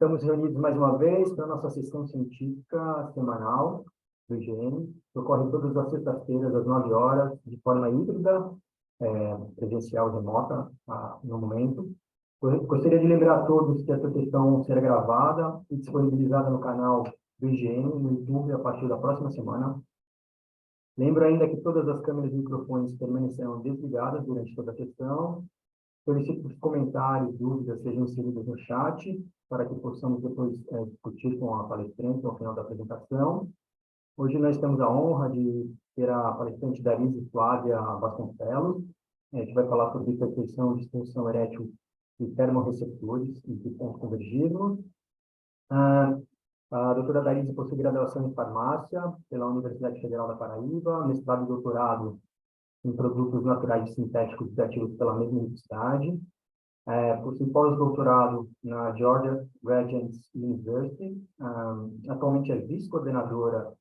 Estamos reunidos mais uma vez para a nossa sessão científica semanal do IGN, que ocorre todas as sextas-feiras, às 9 horas, de forma híbrida, presencial e remota, no momento. Gostaria de lembrar a todos que essa sessão será gravada e disponibilizada no canal do IGN, no YouTube, a partir da próxima semana. Lembro ainda que todas as câmeras e microfones permanecerão desligadas durante toda a sessão. Solicito que os comentários, dúvidas sejam inseridos no chat, para que possamos depois discutir com a palestrante ao final da apresentação. Hoje nós temos a honra de ter a palestrante Darise Flávia Vasconcelos, que vai falar sobre hipertensão, disfunção erétil e termorreceptores e de ponto convergido. A doutora Darise possui graduação em farmácia pela Universidade Federal da Paraíba, mestrado e doutorado em produtos naturais e sintéticos criativos pela mesma universidade. Possui pós-doutorado na Georgia Regents University. Atualmente é vice-coordenadora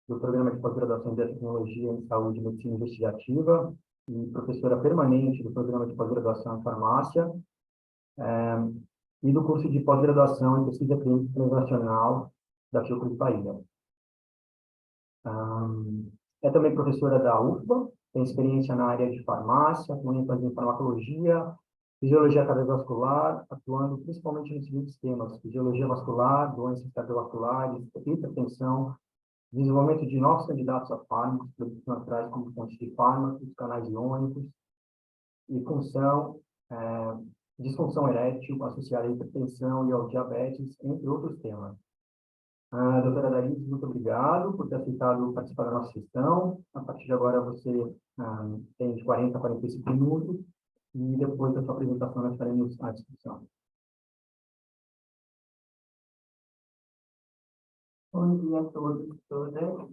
do Programa de Pós-Graduação em Biotecnologia em Saúde e Medicina Investigativa e professora permanente do Programa de Pós-Graduação em Farmácia e do curso de pós-graduação em Pesquisa Clínica Translacional da Fiocruz Bahia. É também professora da UFBA, tem experiência na área de farmácia, com ênfase em farmacologia, fisiologia cardiovascular, atuando principalmente nos seguintes temas: fisiologia vascular, doenças cardiovasculares, hipertensão, desenvolvimento de novos candidatos a fármacos, produtos naturais como fontes de fármacos, canais iônicos, e disfunção erétil associada à hipertensão e ao diabetes, entre outros temas. Doutora Darise, muito obrigado por ter aceitado participar da nossa sessão. A partir de agora você tem de 40 a 45 minutos e depois da sua apresentação nós faremos a discussão. Bom dia a todos e todas.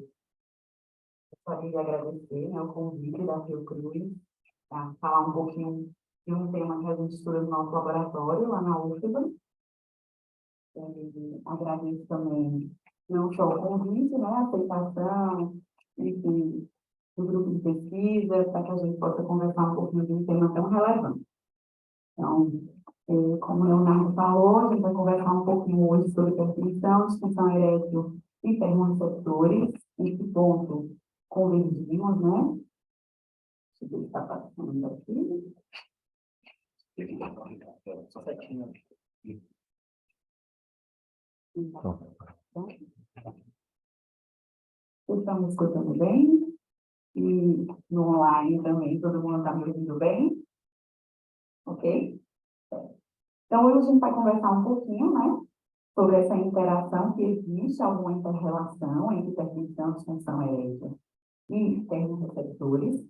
Gostaria de agradecer o convite da Fiocruz para falar um pouquinho de um tema que a gente estuda no nosso laboratório, lá na UFBA. Agradeço também não só o convite, a aceitação, enfim, do grupo de pesquisa, para que a gente possa conversar um pouquinho de um tema tão relevante. Então, como o Leonardo falou, a gente vai conversar um pouquinho hoje sobre hipertensão, disfunção erétil e termorreceptores, em que ponto convergimos, né? Deixa eu ver se está passando aqui. Só certinho. Estão me escutando bem? E no online também, todo mundo está me ouvindo bem? Ok? Então, hoje a gente vai conversar um pouquinho, sobre essa interação, que existe alguma inter-relação entre hipertensão, disfunção erétil e termorreceptores,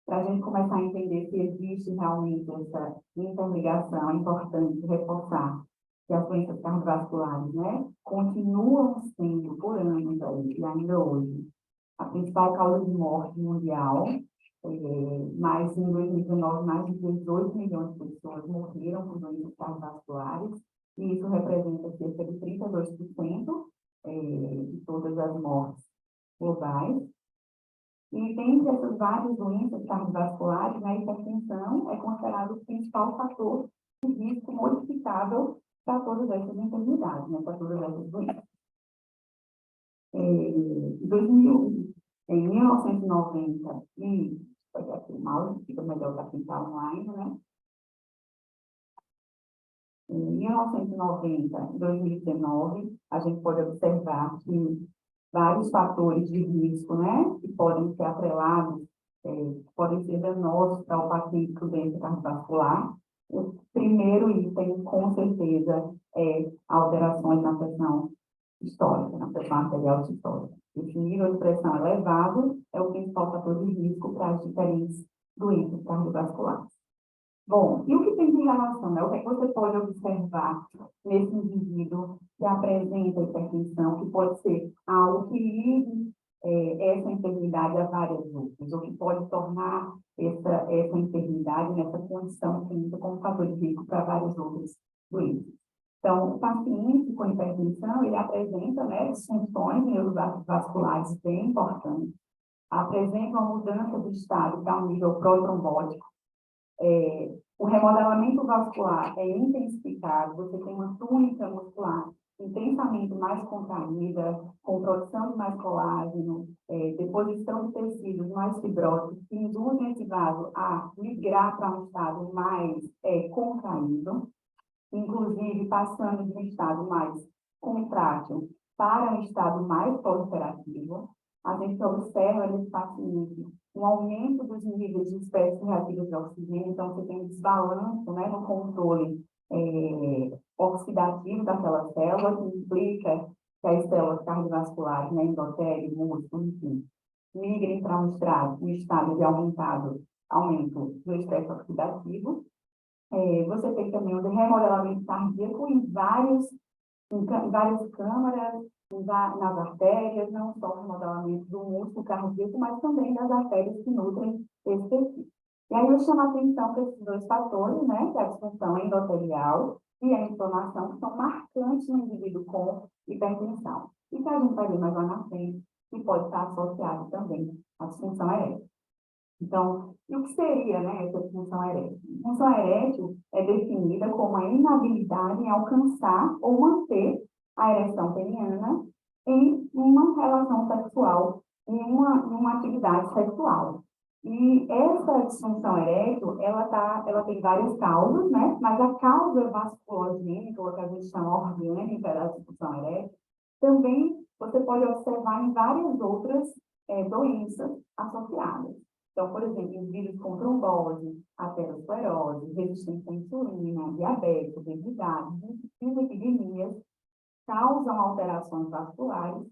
para a gente começar a entender se existe realmente essa interligação. É importante reforçar que as doenças cardiovasculares, continuam sendo, por anos aí, e ainda hoje, a principal causa de morte mundial. Mas em 2019, mais de 18 milhões de pessoas morreram por doenças cardiovasculares, e isso representa cerca de 32% de todas as mortes globais. E dentre essas várias doenças cardiovasculares, a hipertensão é considerado o principal fator de risco modificável para todas essas enfermidades, para todas essas doenças. Em 1990, e vai ter aqui o mouse, fica melhor para quem está online, Em 1990 e 2019, a gente pode observar que vários fatores de risco, que podem ser atrelados, podem ser danosos para o paciente com doença cardiovascular. O primeiro item, com certeza, é alterações na pressão histórica, na pressão arterial sistólica. Esse nível de pressão elevado é o principal fator de risco para as diferentes doenças cardiovasculares. Bom, e o que tem de relação? O que é que você pode observar nesse indivíduo que apresenta hipertensão, que pode ser algo que ligue essa enfermidade a várias outras, ou que pode tornar essa enfermidade, nessa condição clínica, como fator de risco para várias outras doenças. Então, o paciente com hipertensão, ele apresenta disfunções neurovasculares bem importantes, apresenta uma mudança de estado para um nível protrombótico. O remodelamento vascular é intensificado, você tem uma túnica muscular intensamente mais contraída, com produção de mais colágeno, deposição de tecidos mais fibrosos, que induzem esse vaso a migrar para um estado mais contraído, inclusive passando de um estado mais contrátil para um estado mais proliferativo. A gente observa nesse paciente um aumento dos níveis de espécies reativas de oxigênio, então você tem um desbalanço, né, no controle oxidativo daquela célula, que implica que as células cardiovasculares, né, endotélio, músculo, enfim, migrem para um estado de aumento do estresse oxidativo. Você tem também o remodelamento cardíaco em várias câmaras, nas artérias, não só o remodelamento do músculo cardíaco, mas também das artérias que nutrem esse tecido. E aí eu chamo a atenção para esses dois fatores, né, que é a disfunção endotelial e a inflamação, que são marcantes no indivíduo com hipertensão. E que a gente vai ver mais lá na frente, que pode estar associado também à disfunção erétil. Então, e o que seria, né, essa disfunção erétil? A disfunção erétil é definida como a inabilidade em alcançar ou manter a ereção peniana em uma relação sexual, em uma atividade sexual. E essa disfunção erétil, ela tem várias causas, né? Mas a causa vasculogênica, ou que a gente chama orgânica da disfunção erétil, também você pode observar em várias outras doenças associadas. Então, por exemplo, indivíduos com trombose, aterosclerose, resistência à insulina, diabetes, obesidade, dislipidemias, causam alterações vasculares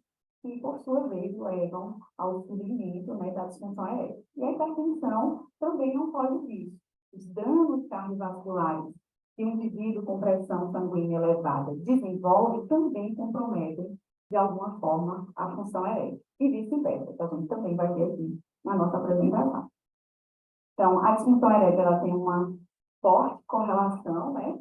que, por sua vez, levam ao surgimento, né, da disfunção erétil. E a hipertensão também não foge disso. Os danos cardiovasculares que um indivíduo com pressão sanguínea elevada desenvolve também comprometem, de alguma forma, a função erétil. E vice-versa, que a gente também vai ver aqui na nossa apresentação. Então, a disfunção erétil ela tem uma forte correlação, né,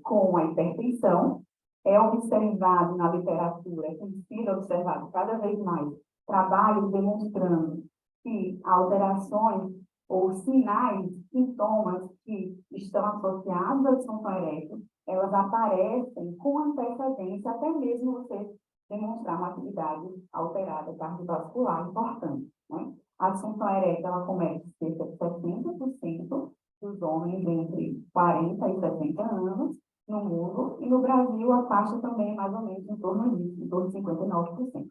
com a hipertensão. É observado na literatura, tem sido observado cada vez mais trabalhos demonstrando que alterações ou sinais, sintomas que estão associados à disfunção erétil, elas aparecem com antecedência, até mesmo você demonstrar uma atividade alterada cardiovascular importante, né? A disfunção erétil, ela comete cerca de 70% dos homens entre 40 e 70 anos no mundo, e no Brasil a taxa também é mais ou menos em torno disso, em torno de 59%.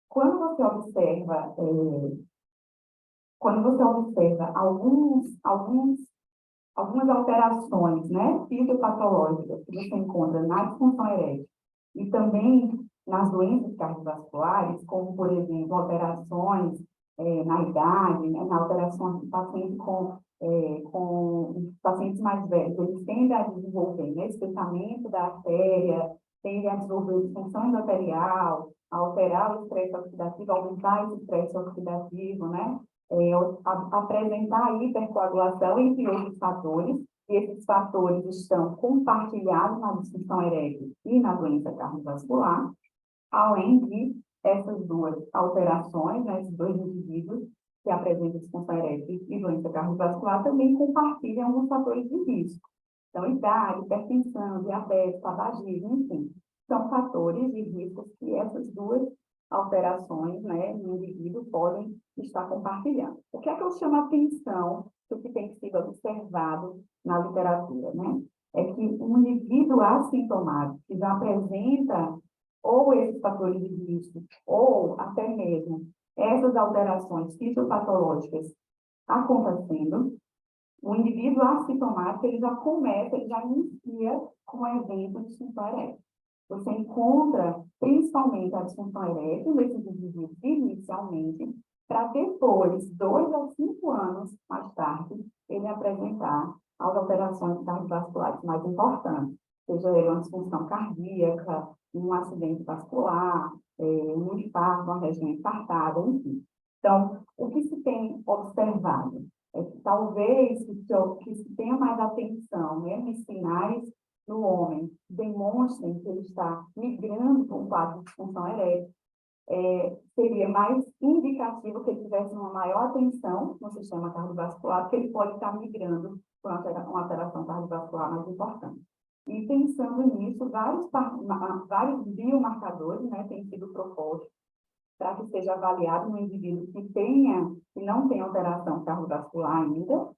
Quando você observa algumas alterações, né, fisiopatológicas que você encontra na disfunção erétil e também nas doenças cardiovasculares, como, por exemplo, alterações na idade, né, na alteração de paciente com pacientes mais velhos, eles tendem a desenvolver, né, espessamento da artéria, tendem a desenvolver disfunção endotelial, a alterar o estresse oxidativo, aumentar esse estresse oxidativo, né, apresentar hipercoagulação, entre outros fatores, e esses fatores estão compartilhados na disfunção erétil e na doença cardiovascular, além de essas duas alterações, né, esses dois indivíduos que apresentam disfunção erétil e doença cardiovascular também compartilham alguns fatores de risco. Então, idade, hipertensão, diabetes, tabagismo, enfim, são fatores de risco que essas duas alterações, né, no indivíduo podem estar compartilhando. O que é que eu chamo a atenção do que tem sido observado na literatura, né? É que um indivíduo assintomático que já apresenta ou esses fatores de risco, ou até mesmo essas alterações fisiopatológicas acontecendo, o indivíduo assintomático, ele já inicia com o evento de disfunção erétil. Você encontra, principalmente, a disfunção erétil nesses indivíduos inicialmente, para depois, 2 a 5 anos mais tarde, ele apresentar as alterações cardiovasculares mais importantes, seja ele uma disfunção cardíaca, um acidente vascular, um infarto, uma região infartada, enfim. Então, o que se tem observado é que talvez que se tenha mais atenção, né, nos sinais no homem, demonstrem que ele está migrando para um quadro de disfunção erétil, seria mais indicativo que ele tivesse uma maior atenção no sistema cardiovascular, porque ele pode estar migrando para uma alteração cardiovascular mais importante. E pensando nisso, vários biomarcadores, né, têm sido propostos para que seja avaliado no indivíduo que não tem alteração cardiovascular ainda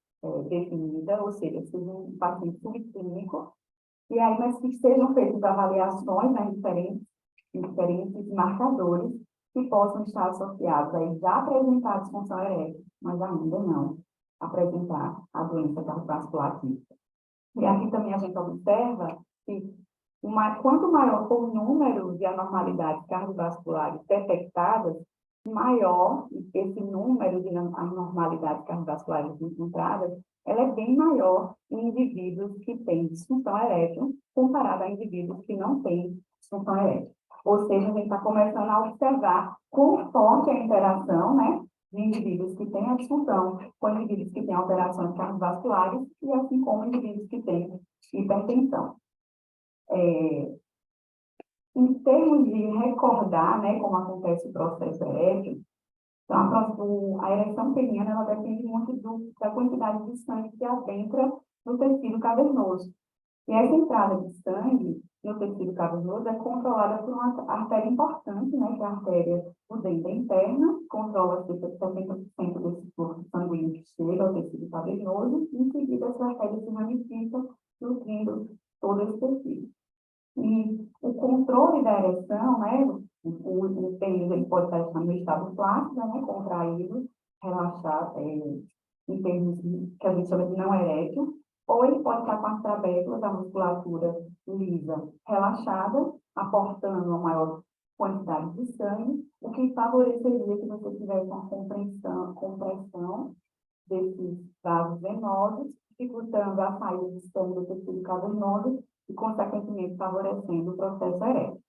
definida, ou seja, seja um paciente subclínico, e aí, mas que sejam feitas avaliações, né, em diferentes marcadores que possam estar associados aí já apresentar a disfunção erétil, mas ainda não apresentar a doença cardiovascular atípica. E aqui também a gente observa que quanto maior for o número de anormalidades cardiovasculares detectadas, maior esse número de anormalidades cardiovasculares encontradas, ela é bem maior em indivíduos que têm disfunção erétil, comparado a indivíduos que não têm disfunção erétil. Ou seja, a gente está começando a observar quão forte é a interação, né, de indivíduos que têm a disfunção com indivíduos que têm alterações cardiovasculares e assim como indivíduos que têm hipertensão. Em termos de recordar, né, como acontece o processo erétil, então, a ereção peniana ela depende muito da quantidade de sangue que adentra no tecido cavernoso. E essa entrada de sangue no tecido cavernoso é controlada por uma artéria importante, né, que é a artéria pudenda interna, controla cerca de 70% desse fluxo sanguíneo que chega ao tecido cavernoso, e em seguida essa artéria se ramifica, nutrindo todo esse tecido. E o controle da ereção, né, o pênis ele pode estar no estado plácido, né, contraído, relaxado, em termos que a gente chama de não erétil, ou ele pode estar com as trabéculas, a musculatura lisa, relaxada, aportando uma maior quantidade de sangue, o que favoreceria que você tivesse uma compressão desses vasos venosos, dificultando a saída de sangue do tecido cavernoso e, consequentemente, favorecendo o processo erétil.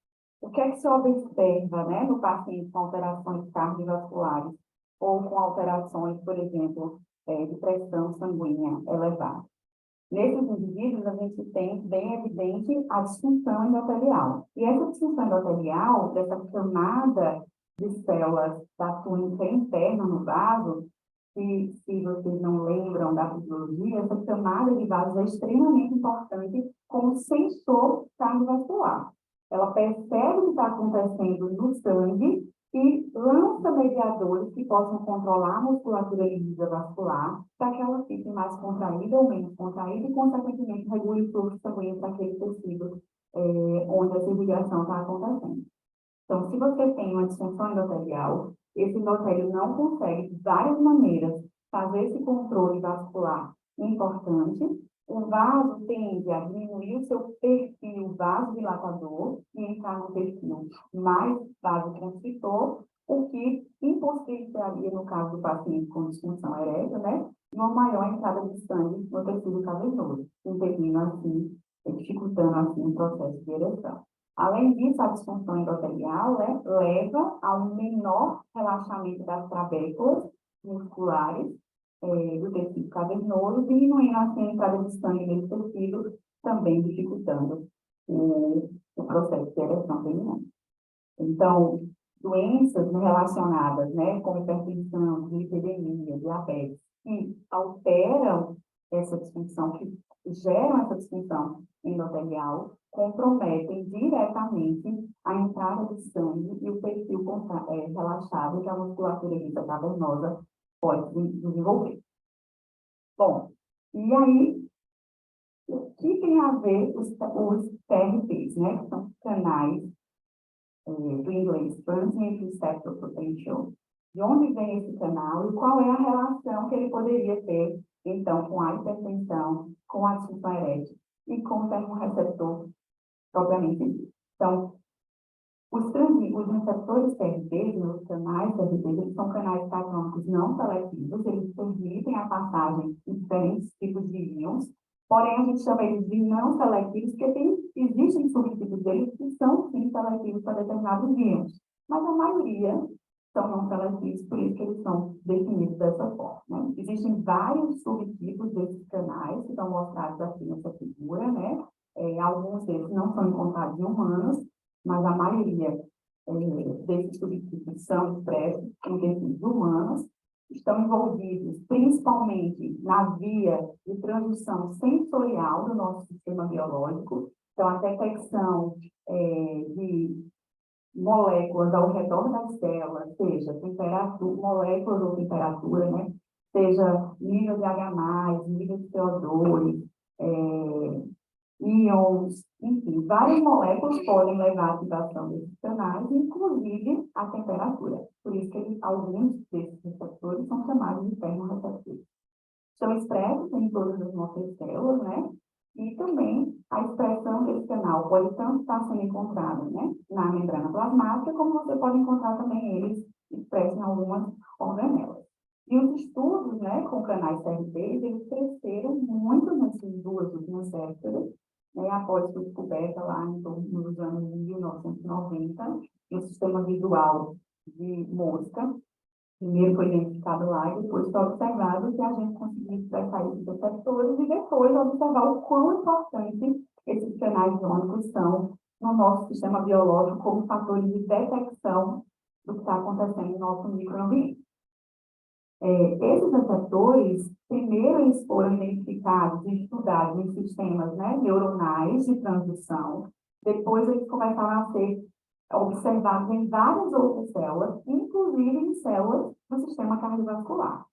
O que é que se observa, né, no paciente com alterações cardiovasculares ou com alterações, por exemplo, de pressão sanguínea elevada? Nesses indivíduos, a gente tem bem evidente a disfunção endotelial. E essa disfunção endotelial, dessa camada de células da túnica interna no vaso, se vocês não lembram da fisiologia, essa camada de vasos é extremamente importante como sensor cardiovascular. Ela percebe o que está acontecendo no sangue e lança mediadores que possam controlar a musculatura lisa vascular para que ela fique mais contraída ou menos contraída e, consequentemente, regule o fluxo sanguíneo para aquele tecido onde essa irrigação está acontecendo. Então, se você tem uma disfunção endotelial, esse endotélio não consegue, de várias maneiras, fazer esse controle vascular importante. O vaso tende a diminuir o seu perfil vasodilatador e entrar no perfil mais vasoconstritor, o que impossibilitaria, no caso do paciente com disfunção erétil, né, uma maior entrada de sangue no tecido cavernoso, impedindo assim, dificultando assim o processo de ereção. Além disso, a disfunção endotelial leva a um menor relaxamento das trabéculas musculares do tecido cavernoso, diminuindo assim a entrada de sangue nesse tecido, também dificultando o processo de ereção peniana. Então, doenças relacionadas, né, como hipertensão, dislipidemia, diabetes, que alteram essa disfunção, que geram essa disfunção endotelial, comprometem diretamente a entrada de sangue e o perfil relaxado que a musculatura lisa cavernosa pode desenvolver. Bom, e aí, o que tem a ver os TRPs, né, que são canais do inglês, Transient Receptor Potential, de onde vem esse canal e qual é a relação que ele poderia ter, então, com a hipertensão, com a disfunção erétil e com o termorreceptor propriamente dito. Então, os receptores TRPs, os canais TRPs, eles são canais catiônicos não seletivos, eles permitem a passagem de diferentes tipos de íons, porém a gente chama eles de não seletivos, porque existem subtipos deles que são, sim, seletivos para determinados íons, mas a maioria são não seletivos, por isso que eles são definidos dessa forma, né? Existem vários subtipos desses canais, que estão mostrados aqui nessa figura, né? Alguns deles não são encontrados em humanos, mas a maioria desses subtipos são expressos em tecidos humanos, estão envolvidos principalmente na via de transdução sensorial do nosso sistema biológico. Então, a detecção de moléculas ao redor das células, seja temperatura, moléculas ou temperatura, né? Seja nível de H+, nível de CO2, íons, enfim, várias moléculas podem levar à ativação desses canais, inclusive a temperatura. Por isso que alguns desses receptores são chamados de termorreceptores. São expressos em todas as nossas células, né? E também a expressão desse canal pode tanto estar sendo encontrada, né, na membrana plasmática, como você pode encontrar também eles expressos em algumas organelas. E os estudos, né, com canais TRPs, eles cresceram muito nessas duas últimas décadas, né, após sua descoberta lá em torno dos anos de 1990, no sistema visual de mosca. Primeiro foi identificado lá e depois foi observado que a gente conseguia expressar esses receptores e depois observar o quão importante esses canais iônicos são no nosso sistema biológico como fatores de detecção do que está acontecendo no nosso microambiente. Esses receptores, primeiro eles foram identificados e estudados em sistemas, né, neuronais de transdução, depois eles começaram a ser observados em várias outras células, inclusive em células do sistema cardiovascular.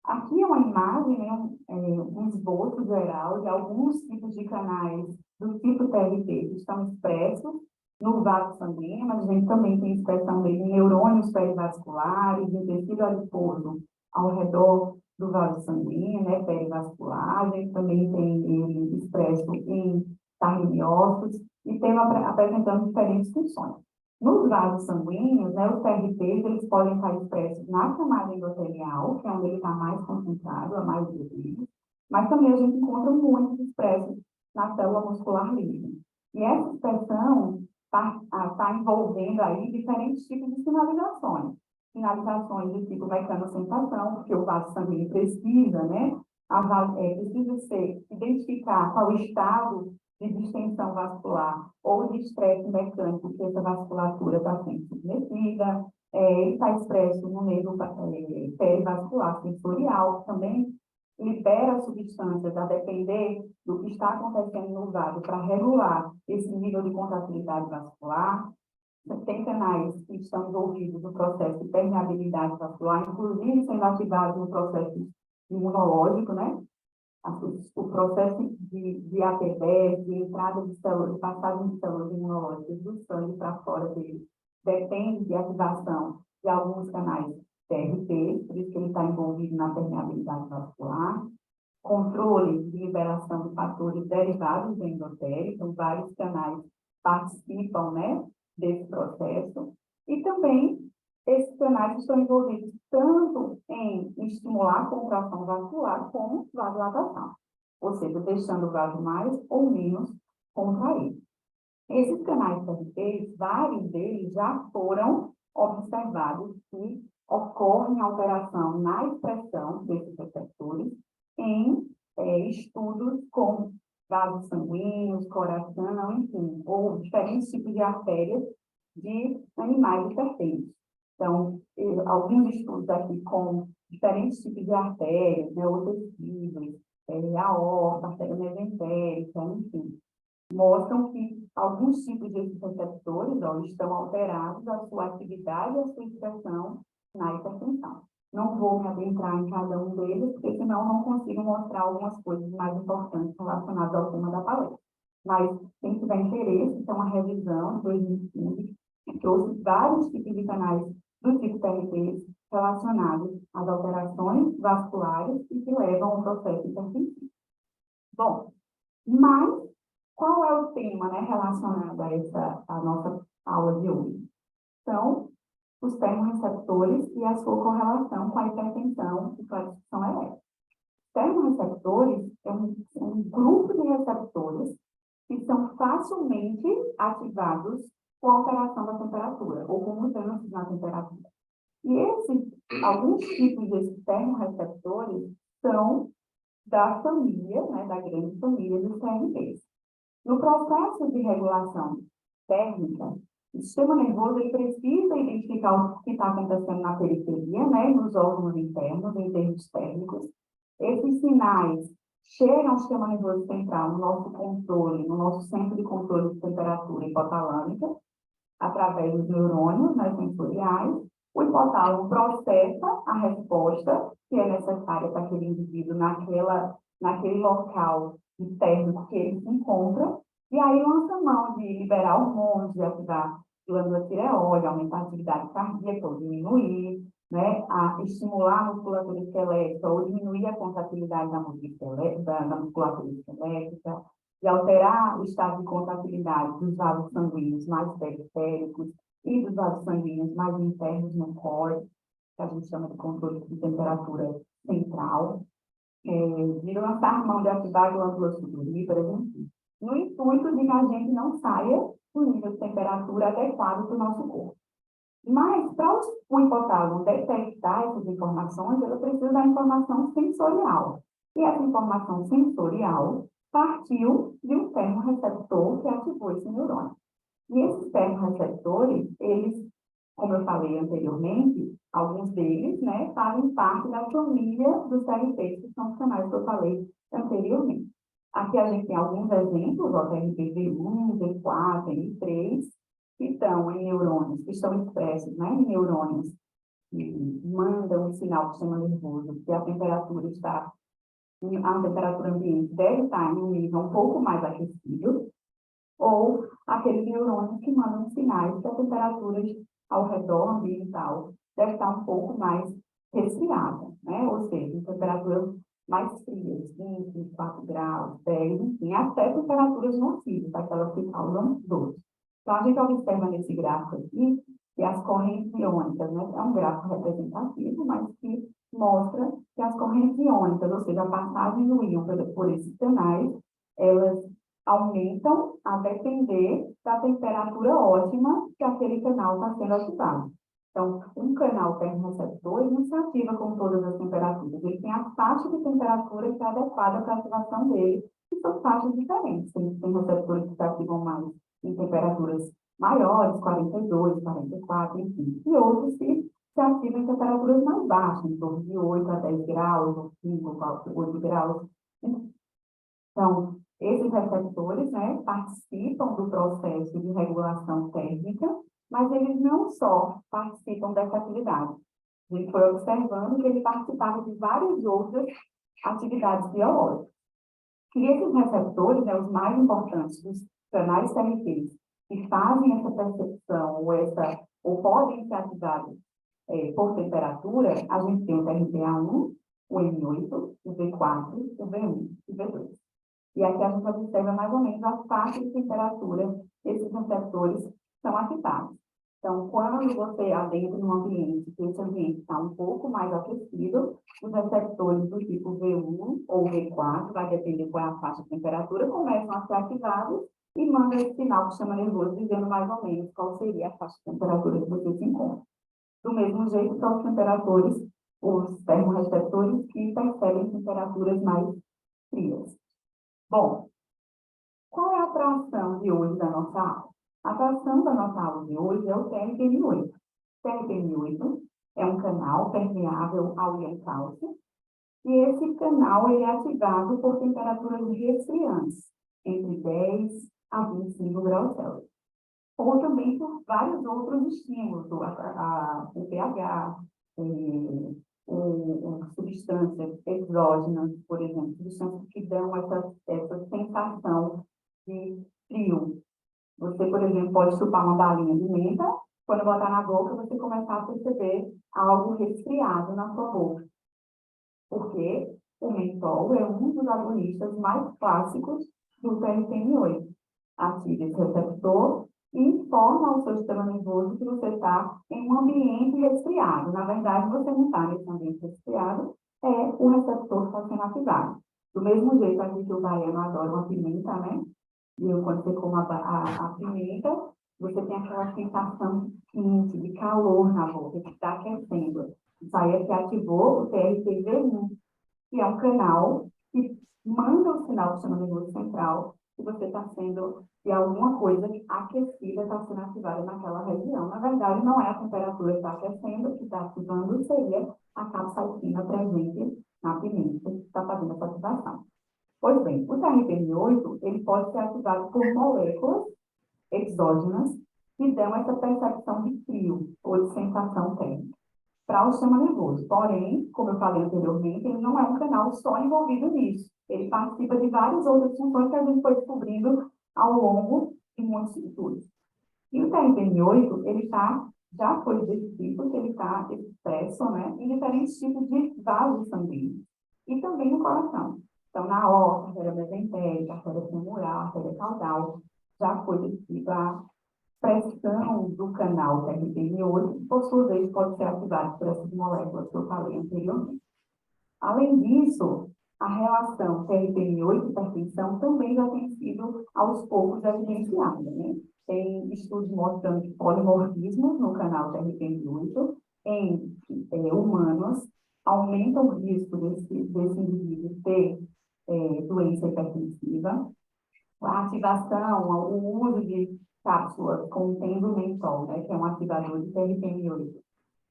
Aqui é uma imagem, né, um esboço geral de alguns tipos de canais do tipo TRT que estão expressos no vaso sanguíneo, mas a gente também tem expressão dele em neurônios perivasculares, em tecido adiposo ao redor do vaso sanguíneo, né, perivascular, a gente também tem ele expresso em carniócitos e tem apresentando diferentes funções. Nos vasos sanguíneos, né, os TRPs, eles podem estar expressos na camada endotelial, que é onde ele está mais concentrado, a maioria deles, mas também a gente encontra muitos expressos na célula muscular livre. E essa expressão está envolvendo aí diferentes tipos de sinalizações. Sinalizações de tipo mecanosensação, porque o vaso sanguíneo precisa, né, precisa ser identificar qual o estado de distensão vascular ou de estresse mecânico que essa vasculatura está sendo submetida, ele está expresso no meio perivascular sensorial, que também libera substâncias a depender do que está acontecendo no vaso para regular esse nível de contratilidade vascular. Tem canais que estão envolvidos no processo de permeabilidade vascular, inclusive sendo ativados no processo imunológico, né? O processo de ATB, de entrada de células, de passagem de células imunológicas do sangue para fora dele, depende de ativação de alguns canais TRP, por isso que ele está envolvido na permeabilidade vascular, controle de liberação de fatores derivados do endotélio, então vários canais participam, né, desse processo, e também esses canais estão envolvidos tanto em estimular a contração vascular como vasodilatação, ou seja, deixando o vaso mais ou menos contraído. Esses canais TRPs, vários deles já foram observados que ocorre alteração na expressão desses receptores em estudos com vasos sanguíneos, coração, enfim, ou diferentes tipos de artérias de animais hipertensos. Então, alguns estudos aqui com diferentes tipos de artérias, né, ou tecidos, aorta, artéria mesentérica, enfim, mostram que alguns tipos desses receptores estão alterados a sua atividade e a sua expressão na hipertensão. Não vou me adentrar em cada um deles, porque senão não consigo mostrar algumas coisas mais importantes relacionadas ao tema da palestra. Mas, quem tiver interesse, tem uma revisão de 2015, que trouxe vários tipos de canais do tipo TRP relacionados às alterações vasculares e que levam ao processo hipertensivo. Bom, mas qual é o tema, né, relacionado a nossa aula de hoje? São os termorreceptores e a sua correlação com a hipertensão e com a disfunção elétrica. Termorreceptores é um grupo de receptores que são facilmente ativados com a alteração da temperatura ou com mudanças na temperatura. E alguns tipos desses termorreceptores são da família, né, da grande família dos TRPs. No processo de regulação térmica, O sistema nervoso ele precisa identificar o que está acontecendo na periferia, né, nos órgãos internos, em termos térmicos. Esses sinais chegam ao sistema nervoso central, no nosso controle, no nosso centro de controle de temperatura hipotalâmica, através dos neurônios, né, sensoriais. O hipotálamo processa a resposta que é necessária para aquele indivíduo naquele local térmico que ele se encontra, e aí lança mão de liberar hormônios, de ativar a glândula tireoide, aumentar a atividade cardíaca ou diminuir, né, a estimular a musculatura esquelética ou diminuir a contratilidade da musculatura esquelética, de alterar o estado de contratilidade dos vasos sanguíneos mais periféricos e dos vasos sanguíneos mais internos no core, que a gente chama de controle de temperatura central, de lançar mão de ativar a glândula sudorípara, enfim, no intuito de que a gente não saia do nível de temperatura adequado para o nosso corpo. Mas, para o hipotálamo detectar essas informações, ele precisa da informação sensorial. E essa informação sensorial partiu de um termorreceptor que ativou esse neurônio. E esses termorreceptores, eles, como eu falei anteriormente, alguns deles, né, fazem parte da família dos TRPs, que são os canais que eu falei anteriormente. Aqui a gente tem alguns exemplos, ó, TRPV1, V4, M3, que estão em neurônios, que estão expressos, né, em neurônios que mandam um sinal para o sistema nervoso que a temperatura ambiente deve estar em um nível um pouco mais aquecido, ou aqueles neurônios que mandam sinais que a temperatura ao redor ambiental deve estar um pouco mais resfriada, né? Ou seja, em temperaturas mais frias, 20, 24 graus, 10, enfim, até temperaturas nocivas, aquelas que causam dor. Então, a gente observa nesse gráfico aqui que as correntes iônicas, né, é um gráfico representativo, mas que mostra que as correntes iônicas, ou seja, a passagem do íon por esses canais, elas aumentam a depender da temperatura ótima que aquele canal está sendo ativado. Então, um canal termorreceptor ele não se ativa com todas as temperaturas, ele tem a faixa de temperatura que é adequada para a ativação dele, que são faixas diferentes. Tem receptores que se ativam mais em temperaturas maiores, 42, 44, enfim, e outros que se ativam em temperaturas mais baixas, em torno de 8 a 10 graus, ou 5, 8 graus. Então, esses receptores, né, participam do processo de regulação térmica, mas eles não só participam dessa atividade. A gente foi observando que ele participava de várias outras atividades biológicas. E esses receptores, né, os mais importantes dos canais TRPs, que fazem essa percepção ou podem ser ativados por temperatura, a gente tem o TRPA1, o M8, o V4, o V1 e o V2. E aqui a gente observa mais ou menos as faixas de temperatura que esses receptores são ativados. Então, quando você adentra num ambiente, que esse ambiente está um pouco mais aquecido, os receptores do tipo V1 ou V4, vai depender qual é a faixa de temperatura, começam a ser ativados e mandam esse sinal que sistema nervoso, dizendo mais ou menos qual seria a faixa de temperatura que você se encontra. Do mesmo jeito, são os termorreceptores que percebem temperaturas mais frias. Bom, qual é a atração de hoje da nossa aula? A atração da nossa aula de hoje é o TRPM8. O TRPM8 é um canal permeável ao íon cálcio, e esse canal ele é ativado por temperaturas resfriantes, entre 10 a 25 graus Celsius. Ou também por vários outros estímulos, o pH, substâncias exógenas, por exemplo, substâncias que dão essa sensação de frio. Você, por exemplo, pode chupar uma balinha de menta, quando botar na boca, você começar a perceber algo resfriado na sua boca. Porque o mentol é um dos agonistas mais clássicos do TRPM8. Ativa esse receptor e informa ao seu sistema nervoso que você está em um ambiente resfriado. Na verdade, você não está nesse ambiente resfriado, é o receptor que está sendo ativado. Do mesmo jeito aqui que o baiano adora uma pimenta, né? E quando você come a pimenta, você tem aquela sensação quente, de calor na boca, que está aquecendo. Isso aí é que ativou o TRPV1, que é um canal que manda o sinal do sistema nervoso central se você está sendo, se alguma coisa aquecida está sendo ativada naquela região. Na verdade, não é a temperatura que está aquecendo, o que está ativando seria a capsaicina presente na pimenta, que está fazendo essa ativação. Pois bem, o TRPM8, ele pode ser ativado por moléculas exógenas que dão essa percepção de frio ou de sensação térmica para o sistema nervoso. Porém, como eu falei anteriormente, ele não é um canal só envolvido nisso. Ele participa de várias outras funções que a gente foi descobrindo ao longo de muitos estudos. E o TRPM8, ele já foi descrito que ele está expresso, né, em diferentes tipos de vasos sanguíneos. E também no coração. Então, na aorta, artéria mesentérica, artéria femoral, artéria caudal, já foi descrito a pressão do canal TRPM8, que, por sua vez, pode ser ativado por essas moléculas que eu falei anteriormente. Além disso, a relação TRPM8 e hipertensão também já tem sido, aos poucos, evidenciada, né? Tem estudos mostrando que polimorfismos no canal TRPM8 em humanos aumentam o risco desse indivíduo ter doença hipertensiva. A ativação, o uso de cápsulas contendo mentol, né, que é um ativador de TRPM8,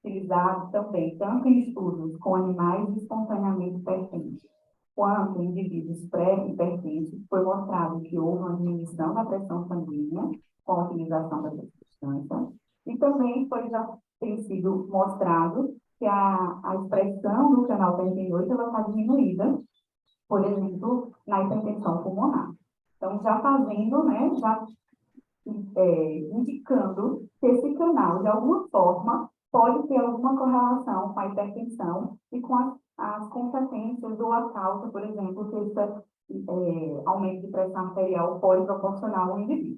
utilizado também tanto em estudos com animais espontaneamente hipertensos, quanto em indivíduos pré-hipertensos, foi mostrado que houve uma diminuição da pressão sanguínea com a utilização dessa substância, e também tem sido mostrado que a expressão do canal TRPM8 está diminuída, por exemplo, na hipertensão pulmonar. Então, já fazendo, né, já indicando que esse canal, de alguma forma, pode ter alguma correlação com a hipertensão e com as consequências ou a causa, por exemplo, que esse aumento de pressão arterial pode proporcionar ao indivíduo.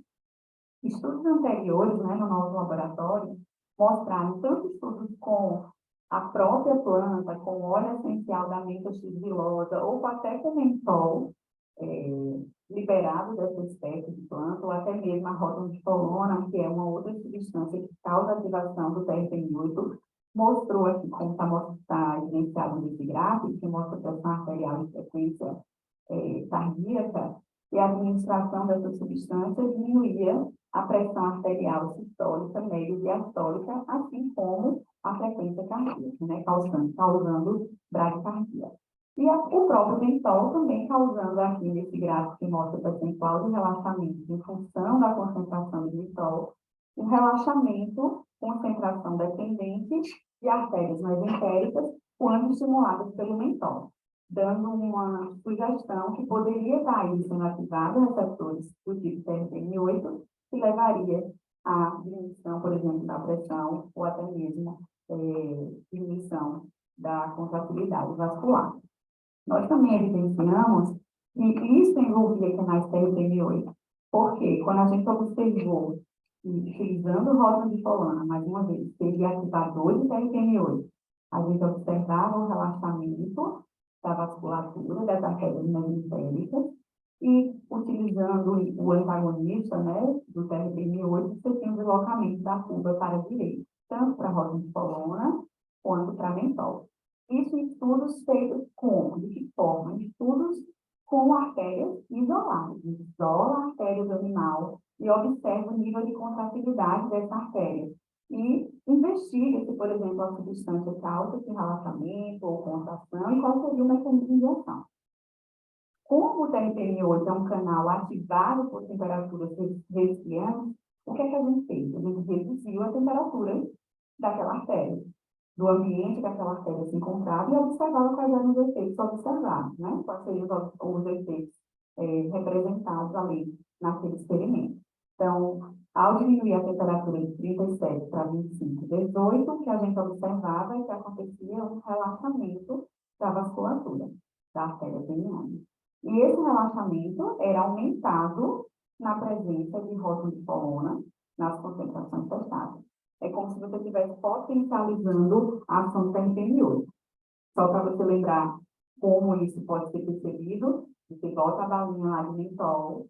Estudos anteriores, né, no nosso laboratório, mostraram tanto estudos com a própria planta, com óleo essencial da menta x-vilosa, ou até com mentol, liberado dessa espécie de planta, ou até mesmo a rótula de polona, que é uma outra substância que causa ativação do TRPM8, mostrou aqui, como está evidenciado nesse gráfico, que mostra a pressão arterial e frequência cardíaca, e a administração dessa substância diminuía a pressão arterial sistólica, média e diastólica, assim como a frequência cardíaca, né, causando bradicardia. E o próprio mentol também causando aqui nesse gráfico que mostra o percentual de relaxamento em função da concentração de mentol, um relaxamento, concentração dependente de artérias mesentéricas quando estimuladas pelo mentol, dando uma sugestão que poderia estar aí sendo ativado receptores do tipo TRPM8, que levaria à diminuição, por exemplo, da pressão ou até mesmo diminuição da contratividade vascular. Nós também evidenciamos que isso envolvia canais TRPM8, porque quando a gente observou que, utilizando o rótulo de polana, mais uma vez, seria ativador de TRPM8, a gente observava o relaxamento da vasculatura das artérias mesentéricas e, utilizando o antagonista, né, do TRPM8, você tem o deslocamento da curva para a direita, tanto para a rótula de polona quanto para a mentol. Isso em estudos feitos de que forma? Estudos com artérias isoladas. Isola a artéria abdominal e observa o nível de contratividade dessa artéria. E investiga se, por exemplo, a substância causa esse relaxamento ou contração e qual seria o mecanismo de injeção. Como o TRPM8 é um canal ativado por temperaturas resfriantes, o que é que a gente fez? A gente reduziu a temperatura daquela artéria, do ambiente que aquela artéria se encontrava e observava quais eram os efeitos observados, né? Quais seriam os efeitos representados ali naquele experimento. Então, ao diminuir a temperatura de 37 para 25, 18, o que a gente observava é que acontecia um relaxamento da vasculatura da artéria peniana. E esse relaxamento era aumentado na presença de rótulo de polona nas concentrações testadas. É como se você estivesse potencializando a ação do TRPM8. Só para você lembrar como isso pode ser percebido, você bota a balinha lá de mentol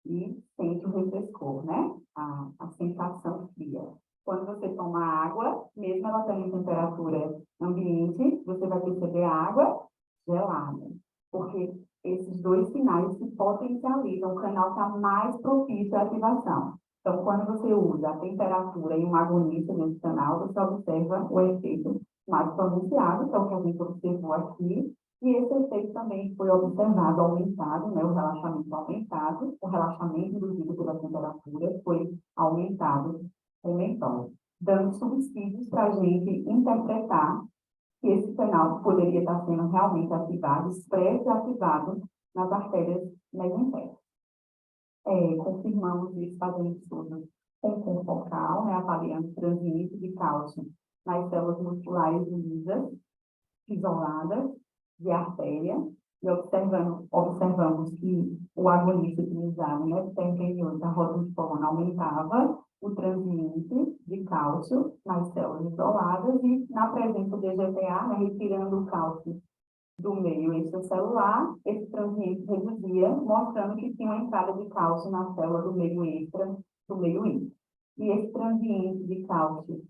e sente o refrescor, né? A sensação fria. Quando você toma água, mesmo ela tendo em temperatura ambiente, você vai perceber a água gelada. Porque esses dois sinais se potencializam, o canal canal está mais propício à ativação. Então, quando você usa a temperatura e um agonista nesse canal, você observa o efeito mais pronunciado, que é o que a gente observou aqui, e esse efeito também foi observado, aumentado, né, o relaxamento aumentado, o relaxamento induzido pela temperatura foi aumentado, aumentando, dando subsídios para a gente interpretar que esse canal poderia estar sendo realmente ativado, expresso e ativado nas artérias mesentéricas. Confirmamos isso fazendo estudos com focal, né, avaliando o transmito de cálcio nas células musculares lisas, isoladas, de artéria, e observamos que o agonista utilizado, né, TRPM8, da rotenfolona, aumentava o transmite de cálcio nas células isoladas e, na presença do DGTA, né, retirando o cálcio do meio extracelular, esse transmite reduzia, mostrando que tinha uma entrada de cálcio na célula do meio extra, do meio intra. E esse transiente de cálcio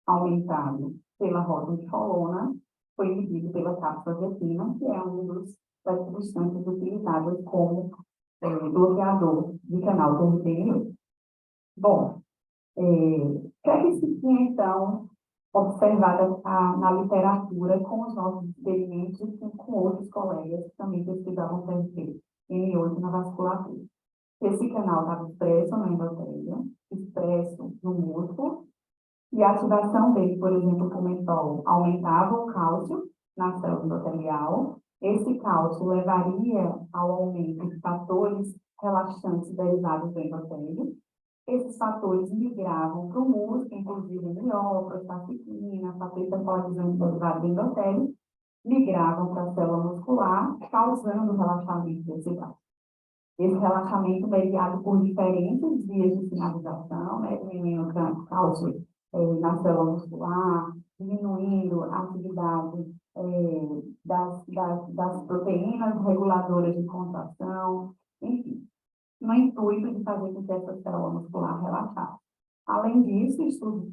aumentado pela rotenfolona foi inibido pela capsaicina, que é das substâncias utilizadas como bloqueador de canal TRPM8. Bom, o que é que se tinha, então, observado na literatura com os nossos experimentos e com outros colegas que também pesquisavam TRPM8 na vasculatura? Esse canal estava expresso no endotélio, expresso no músculo, e a ativação dele, por exemplo, com o mentol, aumentava o cálcio na célula endotelial. Esse cálcio levaria ao aumento de fatores relaxantes derivados do endotélio. Esses fatores migravam para o músculo, inclusive miopra, prostaciclina, fatores temporalizantes derivados do endotélio, migravam para a célula muscular, causando relaxamento desse cálcio. Esse relaxamento mediado por diferentes vias de sinalização, né, diminuindo o cálcio na célula muscular, diminuindo a atividade das proteínas reguladoras de contração, enfim, no intuito de fazer com que essa célula muscular relaxasse. Além disso, estudos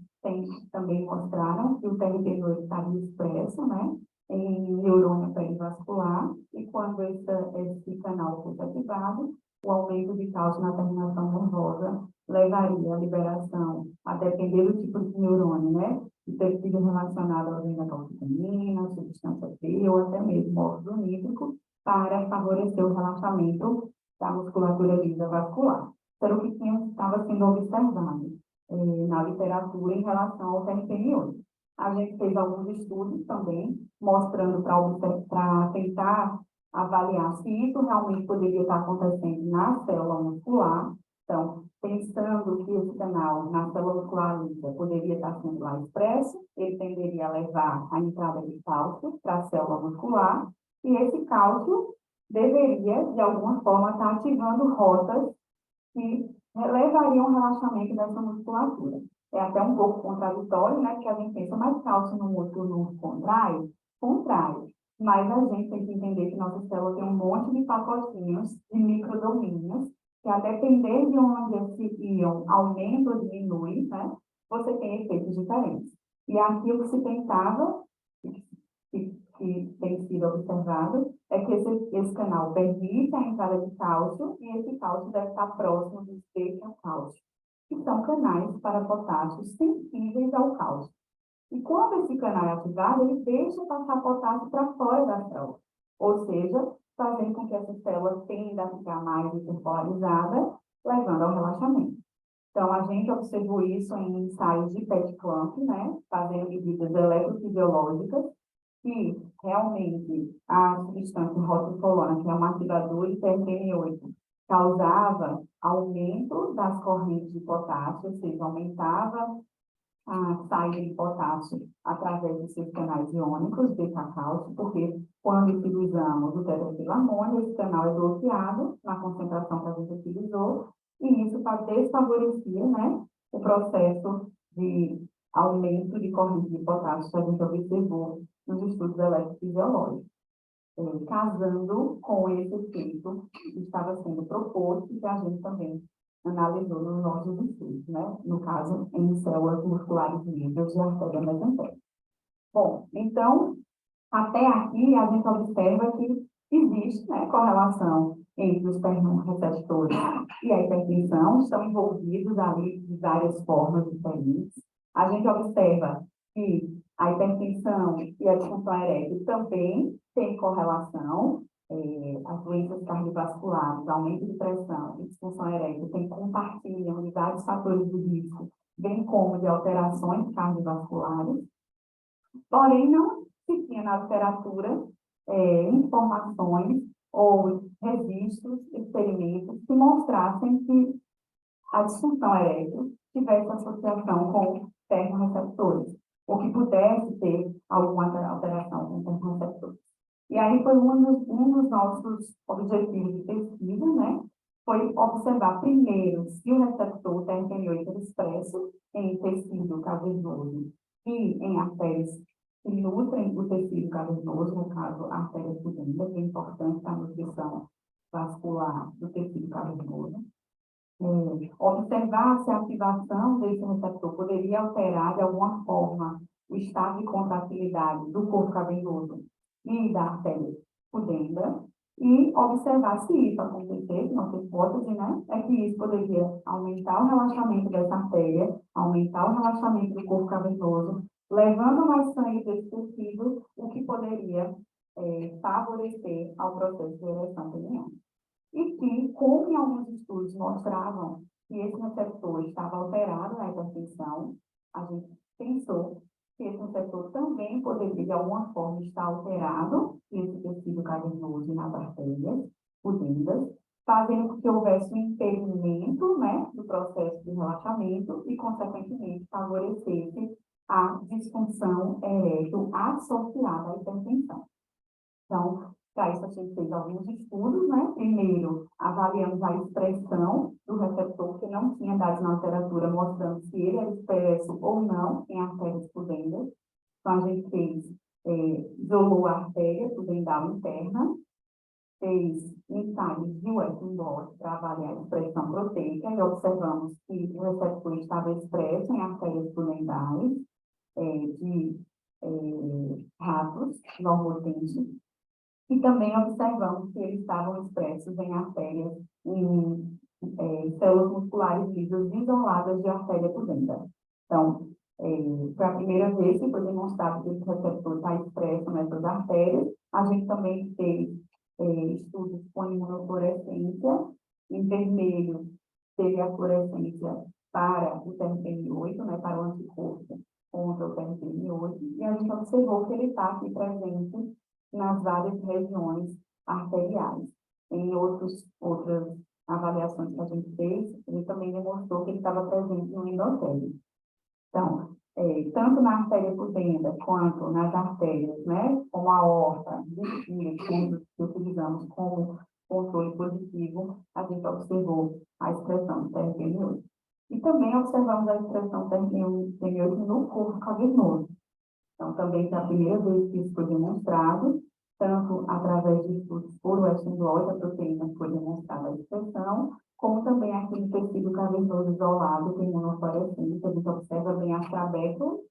também mostraram que o TRPM8 estava expresso, né, em neurônio perivascular, e quando esse canal fosse ativado, o aumento de cálcio na terminação nervosa levaria à liberação, a depender do tipo de neurônio, né, de ter sido relacionado à adrenocalcitonina, substância P ou até mesmo óxido nítrico, para favorecer o relaxamento da musculatura lisa vascular. Então, o que estava sendo observado na literatura em relação ao TRPM8. A gente fez alguns estudos também, mostrando para tentar avaliar se isso realmente poderia estar acontecendo na célula muscular. Então, pensando que esse canal na célula muscular lisa poderia estar sendo lá expresso, ele tenderia a levar a entrada de cálcio para a célula muscular, e esse cálcio deveria, de alguma forma, estar ativando rotas que levariam ao relaxamento dessa musculatura. É até um pouco contraditório, né? Porque a gente pensa, mas cálcio no músculo não contrai? Contrai. Mas a gente tem que entender que nossa célula tem um monte de pacotinhos, de microdomínios, que a depender de onde esse íon aumenta ou diminui, né? Você tem efeitos diferentes. E aqui o que se pensava, que tem sido observado, é que esse canal permite a entrada de cálcio, e esse cálcio deve estar próximo do espectro cálcio, que são canais para potássio sensíveis ao cálcio. E quando esse canal é ativado, ele deixa passar potássio para fora da célula, ou seja, fazendo com que essa célula tenda a ficar mais hiperpolarizada, levando ao relaxamento. Então, a gente observou isso em ensaios de PET clamp, né, fazendo medidas eletrofisiológicas, que realmente a substância rotenfolona, que é um ativador de TRPM8, causava aumento das correntes de potássio, ou seja, aumentava a saída de potássio através dos seus canais iônicos, beta-cálcio, porque quando utilizamos o tetraetilamônio, esse canal é bloqueado na concentração que a gente utilizou, e isso desfavorecia, né, o processo de aumento de corrente de potássio que a gente observou nos estudos eletrofisiológicos, casando com esse efeito que estava sendo proposto e que a gente também analisou nos nossos estudos, né? No caso, em células musculares livres de artéria mesentérica. Bom, então, até aqui a gente observa que existe, né, correlação entre os termorreceptores e a hipertensão, estão envolvidos ali de várias formas diferentes. A gente observa que a hipertensão e a disfunção erétil também têm correlação. As doenças cardiovasculares, aumento de pressão e disfunção erétil compartilham de vários fatores de risco, bem como de alterações cardiovasculares. Porém, não se tinha na literatura informações ou registros, experimentos que mostrassem que a disfunção erétil tivesse associação com termorreceptores, ou que pudesse ter alguma alteração com termorreceptores. E aí foi um dos nossos objetivos de pesquisa, né? Foi observar primeiro se o receptor TRPM8 era expresso em tecido cavernoso e em artérias que nutrem o tecido cavernoso, no caso, a artéria pudenda, que é importante para a nutrição vascular do tecido cavernoso. Observar se a ativação desse receptor poderia alterar de alguma forma o estado de contratilidade do corpo cavernoso e da artéria pudenda, e observar se isso acontecesse, nossa hipótese, né, é que isso poderia aumentar o relaxamento dessa artéria, aumentar o relaxamento do corpo cavernoso, levando mais sangue desse tecido, o que poderia favorecer ao processo de ereção peniana. E que, como em alguns estudos mostravam que esse receptor estava alterado na hipertensão, a gente pensou que esse receptor também poderia, de alguma forma, estar alterado nesse tecido cavernoso e nas artérias pudendas, fazendo com que houvesse um impedimento, né, do processo de relaxamento e, consequentemente, favorecesse a disfunção erétil associada à hipertensão. Então, para isso, a gente fez alguns estudos, né? Primeiro, avaliamos a expressão do receptor, que não tinha dados na literatura mostrando se ele era expresso ou não em artérias pudendas. Então, a gente isolou a artéria pudendal interna, fez ensaios de Western blot para avaliar a expressão proteica e observamos que o receptor estava expresso em artérias pudendais de ratos normotentes. E também observamos que eles estavam expressos em artérias, em células musculares livres isoladas de artéria pudenda. Então, foi a primeira vez que foi demonstrado que esse receptor está expresso nessas artérias. A gente também fez estudos com imunofluorescência. Em vermelho, teve a fluorescência para o TRPM8, né, para o anticorpo contra o TRPM8, e a gente observou que ele está aqui presente nas várias regiões arteriais. Em outras avaliações que a gente fez, ele também demonstrou que ele estava presente no endotélio. Então, tanto na artéria pudenda quanto nas artérias, né, como a aorta, que utilizamos como controle positivo, a gente observou a expressão do TRPM8. E também observamos a expressão do TRPM8 no corpo cavernoso. Então, também foi a primeira vez que isso foi demonstrado, tanto através de estudos por Western blot, a proteína foi demonstrada a expressão, como também aqui no tecido cavernoso isolado, tem imunofluorescência, a gente observa bem a trabeco,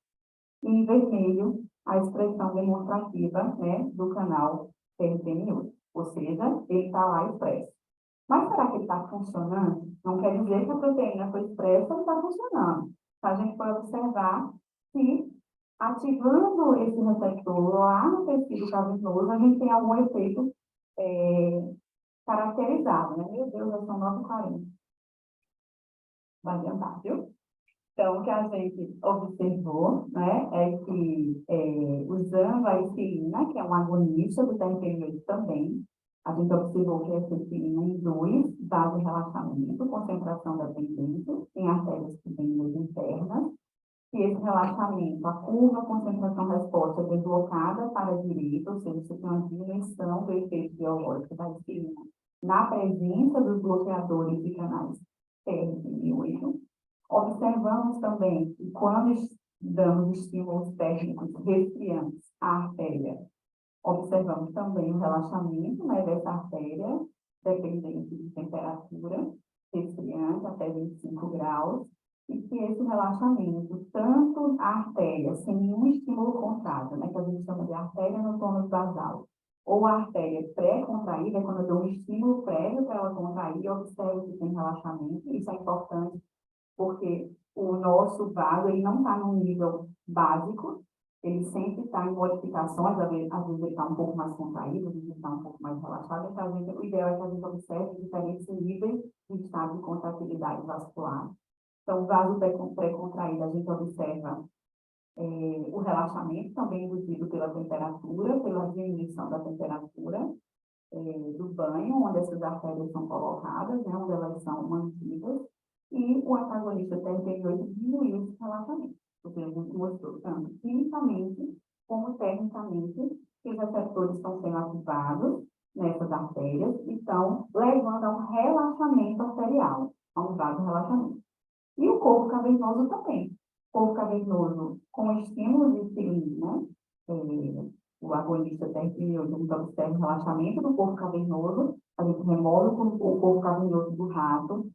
e em vermelho a expressão demonstrativa, né, do canal TRPM8, ou seja, ele está lá expresso. Mas será que ele está funcionando? Não quer dizer que a proteína foi expressa, ele está funcionando. A gente pode observar se, ativando esse receptor lá no tecido cavernoso, a gente tem algum efeito caracterizado, né? Meu Deus, já são 9h40. Vai adiantar, viu? Então, o que a gente observou, né, é que usando a insulina, que é um agonista do TRPM8 também, a gente observou que essa insulina induz vasorelaxamento, concentração dependente em artérias pudendas internas, e esse relaxamento, a curva concentração-resposta é deslocada para a direita, ou seja, você tem uma diminuição do efeito biológico da insulina na presença dos bloqueadores de canais TRPM8. Observamos também que quando damos estímulos térmicos resfriantes à artéria, observamos também o relaxamento, né, dessa artéria, dependente de temperatura, resfriante até 25 graus, e que esse relaxamento, tanto a artéria, sem nenhum estímulo contrário, né, que a gente chama de artéria no tônus basal, ou a artéria pré-contraída, é quando eu dou um estímulo prévio para ela contrair, eu observo que tem relaxamento. Isso é importante porque o nosso vaso ele não está num nível básico, ele sempre está em modificações, às vezes ele está um pouco mais contraído, às vezes ele está um pouco mais relaxado, então o ideal é que a gente observe diferentes níveis de estado de contratibilidade vascular. Então, o vaso pré-contraído, a gente observa o relaxamento também induzido pela temperatura, pela diminuição da temperatura do banho, onde essas artérias são colocadas, né, onde elas são mantidas, e o antagonista TRPV8 diminuiu esse relaxamento. Ou seja, a gente mostrou tanto quimicamente como tecnicamente que os receptores estão sendo ativados nessas artérias e estão levando a um relaxamento arterial, a um vasorelaxamento. E o corpo cavernoso também. O corpo cavernoso com estímulo de insulina, o agonista TRPV8, a gente observa o relaxamento do corpo cavernoso, a gente remove o corpo cavernoso do rato,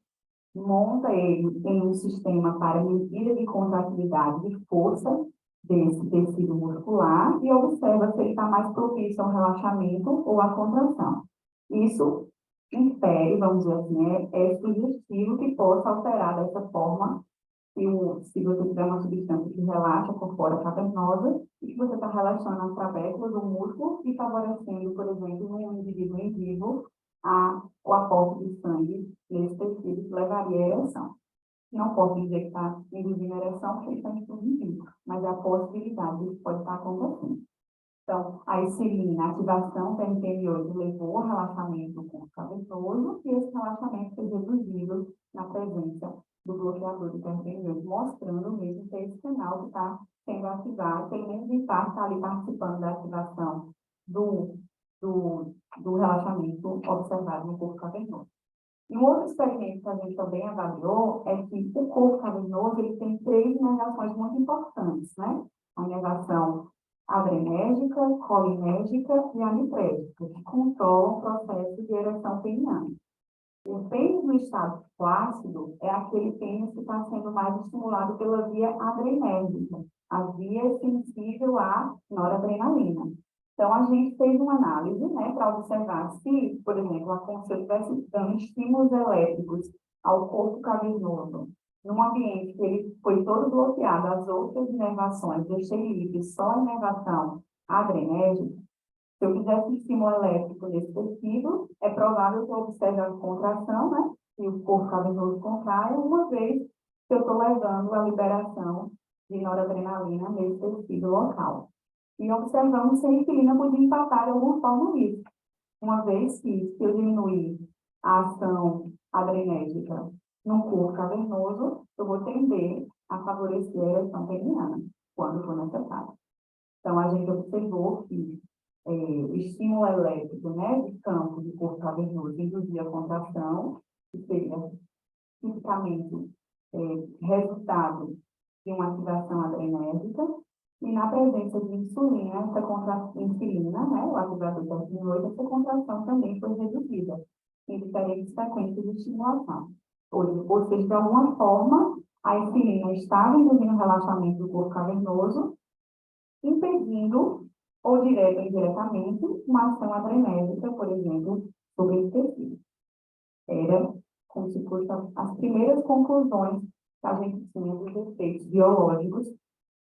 monta ele em um sistema para medida de contratibilidade de força desse tecido muscular e observa se ele está mais propício ao relaxamento ou à contração. Isso infere, vamos dizer assim, é sugestivo que possa alterar dessa forma se você tiver uma substância que relaxa por fora cavernosa e que você está relaxando as trabéculas do músculo e favorecendo, por exemplo, um indivíduo em vivo, o aporte de sangue nesse tecido que levaria à ereção. Não posso dizer que está induzindo a ereção, porque está induzindo, mas é a possibilidade disso pode estar acontecendo. Então, a insulina, a ativação da NPM8 levou ao relaxamento do corpo cavernoso e esse relaxamento foi reduzido na presença do bloqueador do NPM8, mostrando mesmo que é esse canal que está sendo ativado, pelo menos em parte está ali participando da ativação do relaxamento observado no corpo cavernoso. E um outro experimento que a gente também avaliou é que o corpo cavernoso ele tem 3 inervações muito importantes, né? A inervação adrenérgica, colinérgica e anitrégica, que controlam o processo de ereção peniana. O pênis no estado flácido é aquele pênis que está sendo mais estimulado pela via adrenérgica, a via sensível à noradrenalina. Então, a gente fez uma análise, né, para observar se, por exemplo, se eu estivesse dando estímulos elétricos ao corpo cavernoso, num ambiente que ele foi todo bloqueado, as outras inervações, deixei livre só a inervação adrenérgica. Se eu fizesse um estímulo elétrico nesse tecido, é provável que eu observe a contração, né? E o corpo cavernoso contrai, uma vez que eu estou levando a liberação de noradrenalina nesse tecido local. E observamos se a insulina podia impactar de alguma forma nisso. Uma vez que, se eu diminuir a ação adrenérgica no corpo cavernoso, eu vou tender a favorecer a ereção peniana, quando for necessário. Então, a gente observou que o estímulo elétrico, né, de campo do corpo cavernoso induzia a contração, que seria tipicamente resultado de uma ativação adrenérgica, e na presença de insulina, essa contração, insulina, né, o ativador da TRPV8, essa contração também foi reduzida em diferentes frequências de estimulação. Ou seja, de alguma forma, a insulina estava induzindo o relaxamento do corpo cavernoso, impedindo, ou direta ou indiretamente, uma ação adrenérgica, por exemplo, sobre esse tecido. Era como se fossem as primeiras conclusões que a gente tinha dos efeitos biológicos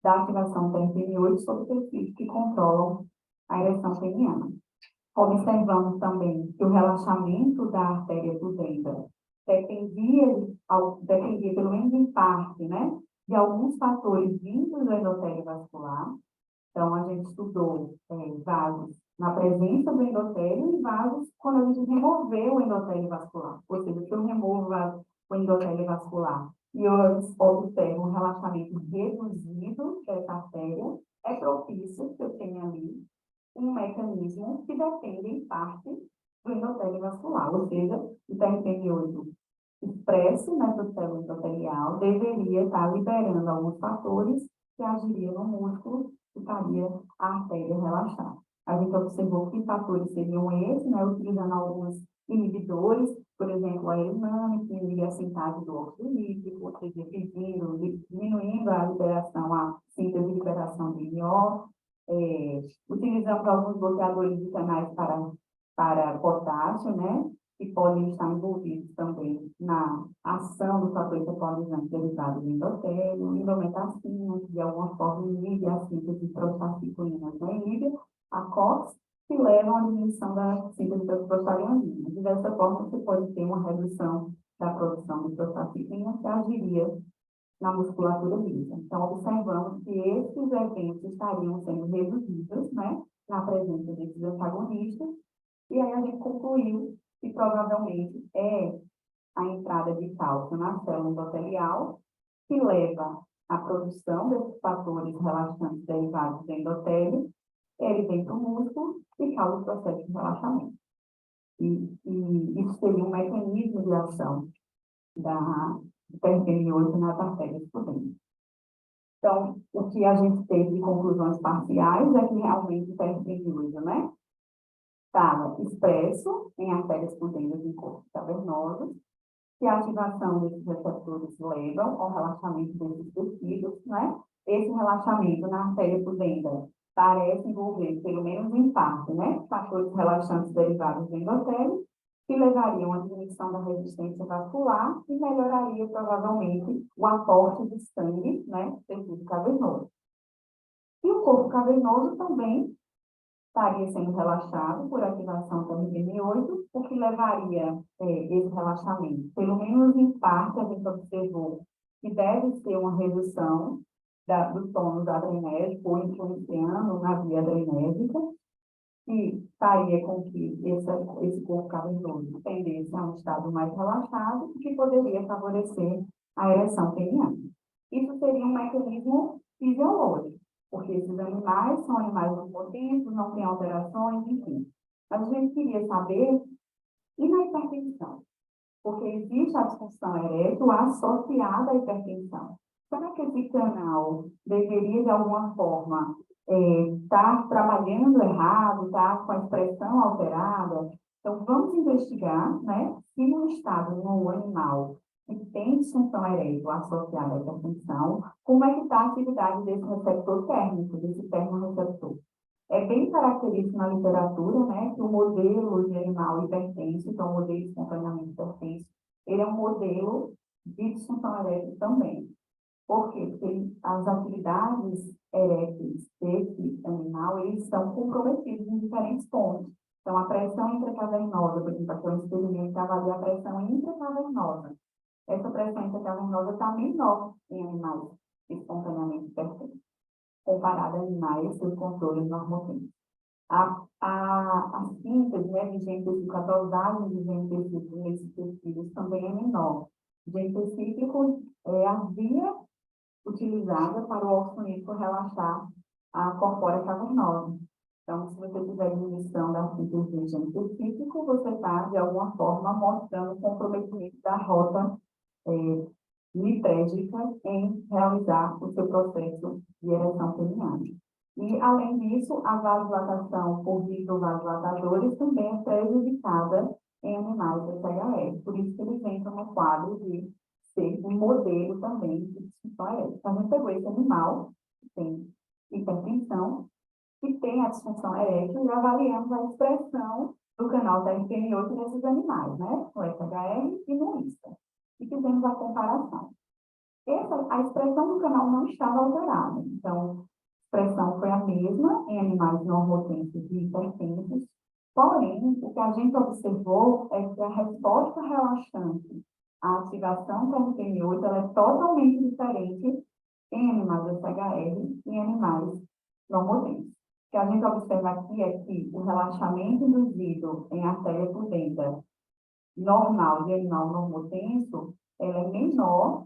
da ativação da NPM8 sobre tecidos que controlam a ereção peniana. Observamos também que o relaxamento da artéria pudenda dependia, pelo menos em parte, né, de alguns fatores vindos do endotélio vascular. Então, a gente estudou vasos na presença do endotélio e vasos quando a gente removeu o endotélio vascular. Ou seja, se eu removo o endotélio vascular e eu observo um relaxamento reduzido dessa artéria, é propício que eu tenha ali um mecanismo que depende, em parte, do endotélio vascular. Ou seja, o TRPV8 expresso nessa célula endotelial deveria estar liberando alguns fatores que agiriam no músculo e faria a artéria relaxar. A gente observou que fatores seriam esses, né, utilizando alguns inibidores, por exemplo, a eliname, que inibe a sintase do óxido nítrico, ou seja, diminuindo a liberação, a síntese e liberação de IO, utilizando Utilizamos alguns bloqueadores de canais para potássio, né? Que podem estar envolvidos também na ação dos fatores atualizantes derivados do endotélio, indometacina, que de alguma forma inibe a síntese de prostaciclinas, né? Inibe a COX, que levam à diminuição da síntese das prostaglandinas. E dessa forma, você pode ter uma redução da produção de prostaciclina, que agiria na musculatura lisa. Então, observamos que esses eventos estariam sendo reduzidos, né, na presença desses antagonistas, e aí a gente concluiu que provavelmente é a entrada de cálcio na célula endotelial que leva à produção desses fatores relaxantes derivados do endotélio, ele vem para o músculo e causa o processo de relaxamento. E isso seria um mecanismo de ação da TRPM8 nas artérias pudentes. Então, o que a gente teve de conclusões parciais é que realmente o TRPM8, né, estava expresso em artérias pudentes em corpos cavernosos, que a ativação desses receptores levam ao relaxamento desses tecidos, né? Esse relaxamento na artéria pudenda parece envolver, pelo menos em parte, né, fatores relaxantes derivados do endotélio, que levariam à diminuição da resistência vascular e melhoraria, provavelmente, o aporte de sangue, né, tecido cavernoso. E o corpo cavernoso também estaria sendo relaxado por ativação da RBM8, o que levaria esse relaxamento, pelo menos em parte, a gente observou que deve ser uma redução do tônus adrenérgico ou influenciando na via adrenérgica, que faria com que esse corpo cavernoso tendesse a um estado mais relaxado, o que poderia favorecer a ereção peniana. Isso seria um mecanismo fisiológico, porque esses animais são animais onipotentes, não têm alterações, enfim. Mas a gente queria saber, e na hipertensão? Porque existe a disfunção erétil associada à hipertensão. Será que esse canal deveria, de alguma forma, estar trabalhando errado, estar com a expressão alterada? Então, vamos investigar, né, se no estado no animal que tem disfunção erétil associada à hipertensão, como é que está a atividade desse receptor térmico, desse termorreceptor. É bem característico na literatura, né, que o modelo de animal hipertenso, então o modelo de espontaneamento hipertenso, ele é um modelo de disfunção erétil também. Por quê? Porque as atividades eréteis desse animal, eles estão comprometidos em diferentes pontos. Então, a pressão intracavernosa, por exemplo, aqui é um experimento que avalia a pressão intracavernosa. Essa pressão intracavernosa está menor em animais espontaneamente hipertensos, comparada a animais sob controle normotenso. A síntese, né, de gene cíclico, a dosagem de gene cíclico nesses tecidos também é menor. Gene cíclico é a via utilizada para o oxonídrico relaxar a corpórea cavernosa. Então, se você tiver diminuição da síntese de gene cíclico, você está, de alguma forma, mostrando o comprometimento da rota lipédica em realizar o seu processo de ereção peniana. E, além disso, a vasodilatação por vasodilatadores também é prejudicada em animais SHR. Por isso que eles entram no quadro de ser um modelo também de disfunção erétil. Então, a gente pegou esse animal que tem hipertensão, que tem a disfunção erétil, e avaliamos a expressão do canal TRPM8 nesses animais, né? No SHR e no ISTA. E fizemos a comparação. A expressão do canal não estava alterada. Então, a expressão foi a mesma em animais normotensos e hipertensos. Porém, o que a gente observou é que a resposta relaxante à ativação do TRPM8 ela é totalmente diferente em animais SHR e em animais normotensos. O que a gente observa aqui é que o relaxamento induzido em artéria pudenda normal de animal normotenso ela é menor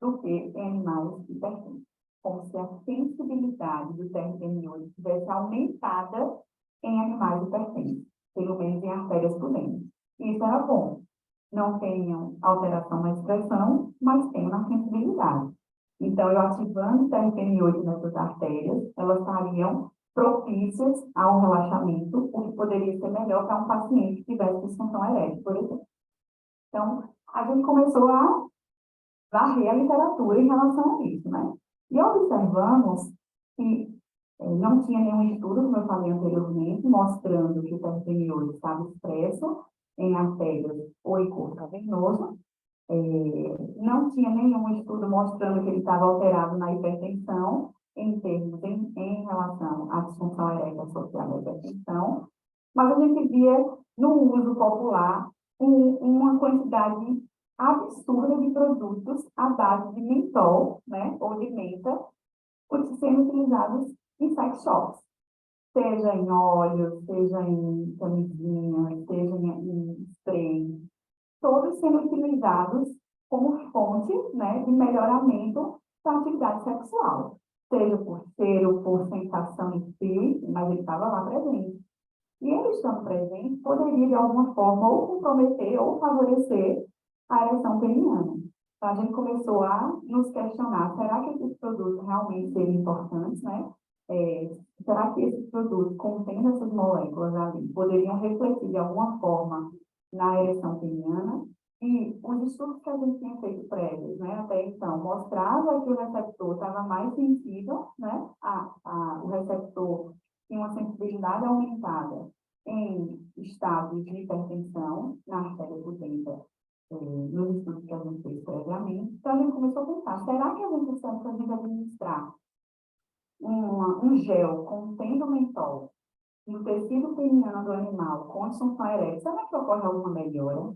do que em animais hipertensos, como se a sensibilidade do TRPM8 tivesse aumentada em animais hipertensos, pelo menos em artérias pudentes. Isso era bom. Não tenham alteração na expressão, mas tenham na sensibilidade. Então, eu ativando o TRPM8 nessas artérias, elas estariam propícias ao relaxamento, o que poderia ser melhor para um paciente que tivesse disfunção erétil, por exemplo. Então, a gente começou a varrer a literatura em relação a isso, né? E observamos que Não tinha nenhum estudo, como eu falei anteriormente, mostrando que o peritoneose estava expresso em artérias ou em corpo cavernoso. Não tinha nenhum estudo mostrando que ele estava alterado na hipertensão, em relação à disfunção erétil associada à hipertensão, mas a gente via no uso popular uma quantidade absurda de produtos à base de mentol, né, ou de menta, sendo utilizados em sex shops, seja em óleo, seja em camisinha, seja em spray, todos sendo utilizados como fonte, né, de melhoramento da atividade sexual, seja por cheiro, por sensação em si, mas ele estava lá presente. E ele estando presente poderia, de alguma forma, ou comprometer ou favorecer a ereção peniana. Então, a gente começou a nos questionar, será que esses produtos realmente seriam importantes, né? Será que esses produtos, contendo essas moléculas ali, poderiam refletir de alguma forma na ereção peniana? E os estudos que a gente tinha feito prévios, né, até então, mostrava que o receptor estava mais sensível, né, o receptor tinha uma sensibilidade aumentada em estados de hipertensão na artéria pudenda, nos estudos que a gente fez previamente. Então, a gente começou a pensar, será que a gente precisa administrar um gel contendo mentol no tecido peniano do animal com disfunção erétil? Será que ocorre alguma melhora?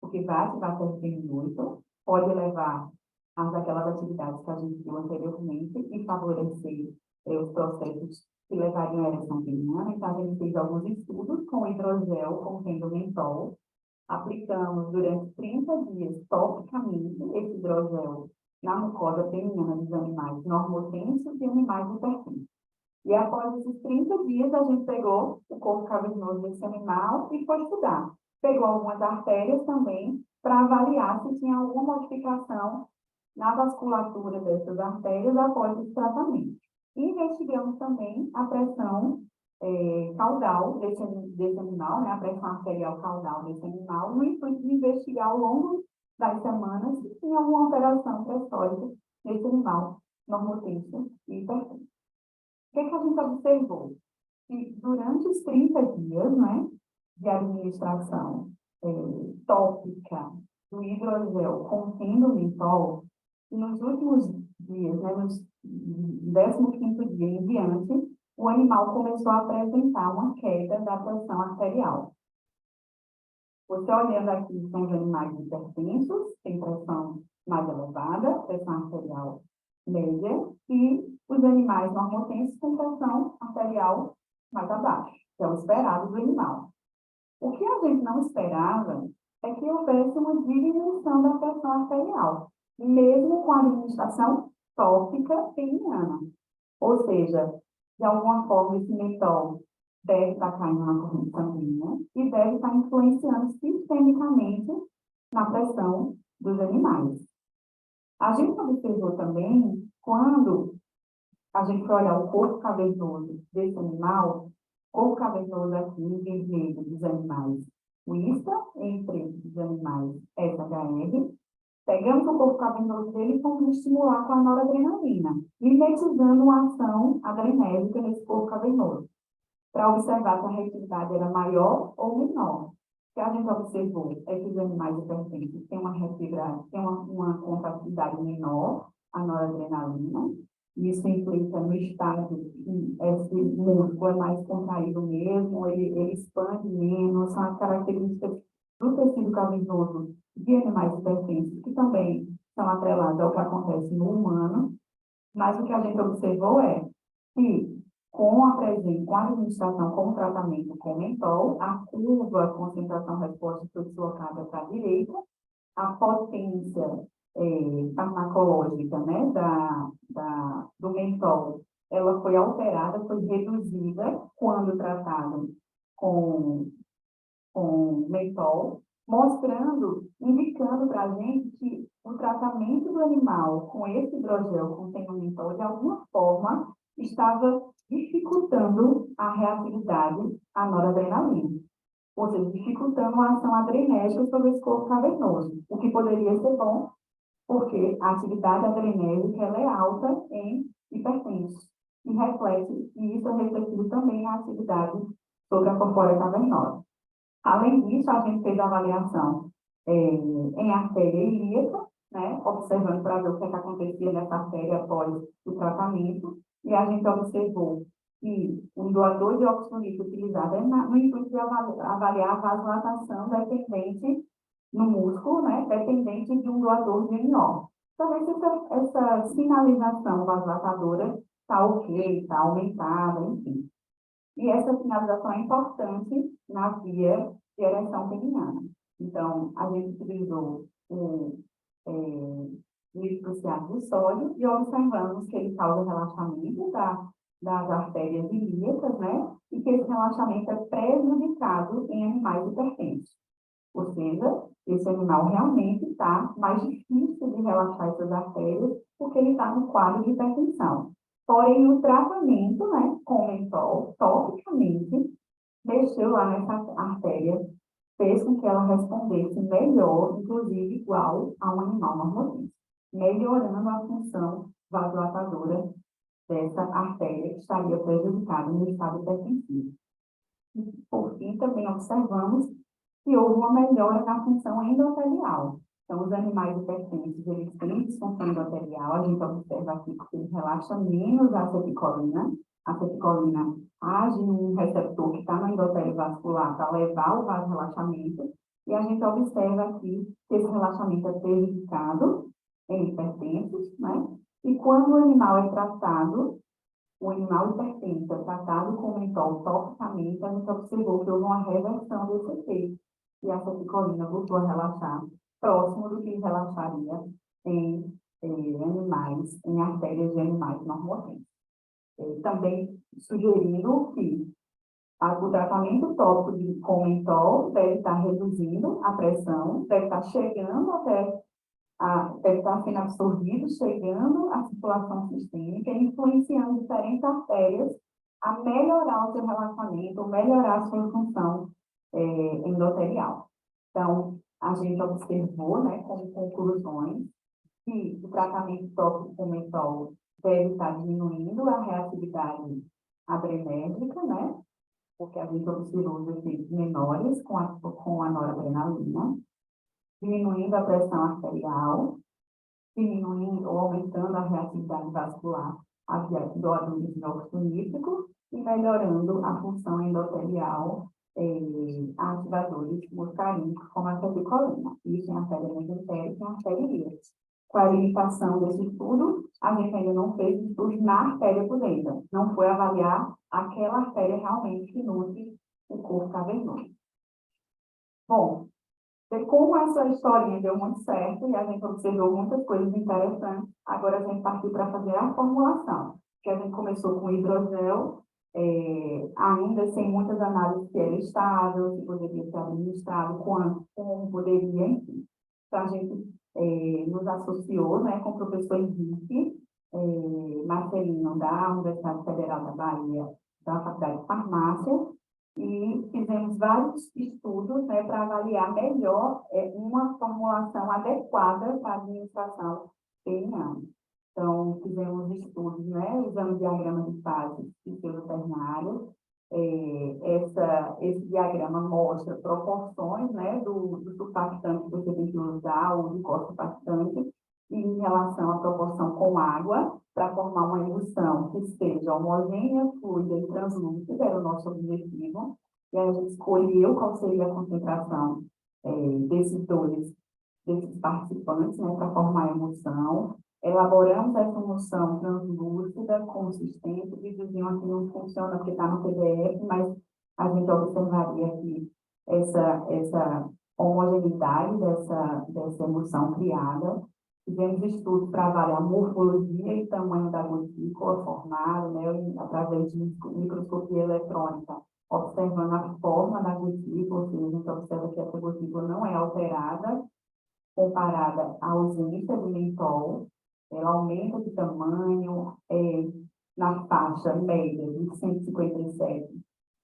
Porque vai ativar o muito, pode levar àquelas atividades que a gente viu anteriormente e favorecer os processos que levariam à ereção peniana. Então, a gente fez alguns estudos com hidrogel contendo mentol, aplicamos durante 30 dias topicamente esse hidrogel na mucosa peniana dos animais normotensos e animais hipertensos. E após esses 30 dias, a gente pegou o corpo cavernoso desse animal e foi estudar. Pegou algumas artérias também para avaliar se tinha alguma modificação na vasculatura dessas artérias após esse tratamento. E investigamos também a pressão caudal desse animal, né, a pressão arterial caudal desse animal, no intuito de investigar ao longo das semanas se tinha alguma alteração pressórica nesse animal normotenso e hipertenso. O que a gente observou? Que durante os 30 dias, né, de administração tópica do hidrogel contendo mentol, e nos últimos dias, né, no 15º dia em diante, o animal começou a apresentar uma queda da pressão arterial. Você olhando aqui, são os animais hipertensos, tem pressão mais elevada, pressão arterial média, e os animais normotensos com pressão arterial mais abaixo, que é o esperado do animal. O que a gente não esperava é que houvesse uma diminuição da pressão arterial, mesmo com a administração tópica peniana. Ou seja, de alguma forma, esse mentol deve estar caindo na corrente sanguínea e deve estar influenciando sistemicamente na pressão dos animais. A gente observou também, quando a gente foi olhar o corpo cavernoso desse animal, corpo cavernoso aqui em vermelho dos animais Wista, em preto dos animais SHR, pegamos o corpo cavernoso dele e fomos estimular com a noradrenalina, mimetizando uma ação adrenérgica nesse corpo cavernoso, para observar se a reatividade era maior ou menor. O que a gente observou é que os animais hipertensos têm uma reatividade, têm uma contratividade menor, a noradrenalina. Isso implica no estado que esse músculo é mais contraído mesmo, ele expande menos, são as características do tecido cavernoso de animais hipertensos, que também são atreladas ao que acontece no humano, mas o que a gente observou é que, com a administração, com o tratamento com mentol, a curva concentração-resposta foi deslocada para a direita, a potência farmacológica, né, do mentol, ela foi alterada, foi reduzida quando tratado com mentol, mostrando, indicando para a gente que o tratamento do animal com esse hidrogel contendo mentol, de alguma forma, estava dificultando a reatividade à noradrenalina, ou seja, dificultando a ação adrenérgica sobre esse corpo cavernoso, o que poderia ser bom, porque a atividade adrenérgica ela é alta em hipertensos. E e isso é refletido também na atividade sobre a corpórea cavernosa. Além disso, a gente fez a avaliação em artéria ilíaca, né, observando para ver o que acontecia nessa artéria após o tratamento, e a gente observou que um doador de óxido nítrico utilizado no intuito de avaliar a vasodilatação dependente no músculo, né, dependente de um doador de NO. Para ver se essa sinalização vasodilatadora está ok, está aumentada, enfim. E essa sinalização é importante na via de ereção peniana. Então, a gente utilizou o nitrocruciato de sódio e observamos que ele causa relaxamento das artérias ilíacas, né? E que esse relaxamento é prejudicado em animais hipertensos. Ou seja, esse animal realmente está mais difícil de relaxar essas artérias porque ele está no quadro de hipertensão. Porém, o tratamento, né, com mentol, topicamente, mexeu lá nessa artéria, fez com que ela respondesse melhor, inclusive igual a um animal normotenso, melhorando a função vasodilatadora dessa artéria que estaria prejudicada no estado hipertensivo. E, por fim, também observamos que houve uma melhora na função endotelial. Então, os animais hipertensos, eles têm disfunção endotelial, a gente observa aqui que eles relaxam menos a acetilcolina. A acetilcolina age num receptor que está no endotélio vascular para levar o vasorelaxamento, e a gente observa aqui que esse relaxamento é prejudicado em hipertensos, né? E quando o animal é tratado, o animal hipertenso é tratado com mentol topicamente, a gente observou que houve uma reversão desse efeito, e a acetilcolina voltou a relaxar próximo do que relaxaria em animais, em artérias de animais normotensos. Também sugerindo que o tratamento tópico com mentol deve estar reduzindo a pressão, deve estar chegando deve estar sendo absorvido, chegando à circulação sistêmica, influenciando diferentes artérias a melhorar o seu relaxamento, melhorar a sua função endotelial. Então, a gente observou, né, como conclusões, que o tratamento tópico com mentol deve estar diminuindo a reatividade adrenérgica, né, porque a gente observou os efeitos menores com a noradrenalina, diminuindo a pressão arterial, diminuindo ou aumentando a reatividade vascular doadores de óxido nítrico e melhorando a função endotelial ativadores muscarínicos, como a acetilcolina. Isso em artéria mesentérica e em artéria ilíaca. Com a limitação desse estudo, a gente ainda não fez estudos na artéria pudenda. Não foi avaliar aquela artéria realmente que nutre o corpo cavernoso. Bom, como essa historinha deu muito certo e a gente observou muitas coisas interessantes, agora a gente partiu para fazer a formulação, que a gente começou com hidrogel, ainda sem muitas análises se era estável, se poderia ser administrado, como poderia, enfim. Então, a gente nos associou, né, com o professor Henrique Marcelino, da Universidade Federal da Bahia, da Faculdade de Farmácia, e fizemos vários estudos, né, para avaliar melhor uma formulação adequada para a administração peniana. Então, fizemos estudos, né, usando diagrama de fase e selo ternário. Esse diagrama mostra proporções, né, do surfactante que você tem que usar, ou do co-surfactante, em relação à proporção com água, para formar uma emulsão que seja homogênea, fluida e translúcida, era o nosso objetivo. E aí a gente escolheu qual seria a concentração desses participantes, né, para formar a emulsão. Elaboramos essa emulsão translúcida, consistente, videozinho aqui não funciona porque está no PDF, mas a gente observaria aqui essa homogeneidade dessa emulsão criada. Fizemos estudos para avaliar a morfologia e tamanho da gotícula formada, né, através de microscopia eletrônica, observando a forma da gotícula, ou seja, a gente observa que essa gotícula não é alterada, comparada à ausência de mentol. Ela aumenta de tamanho na faixa média de 157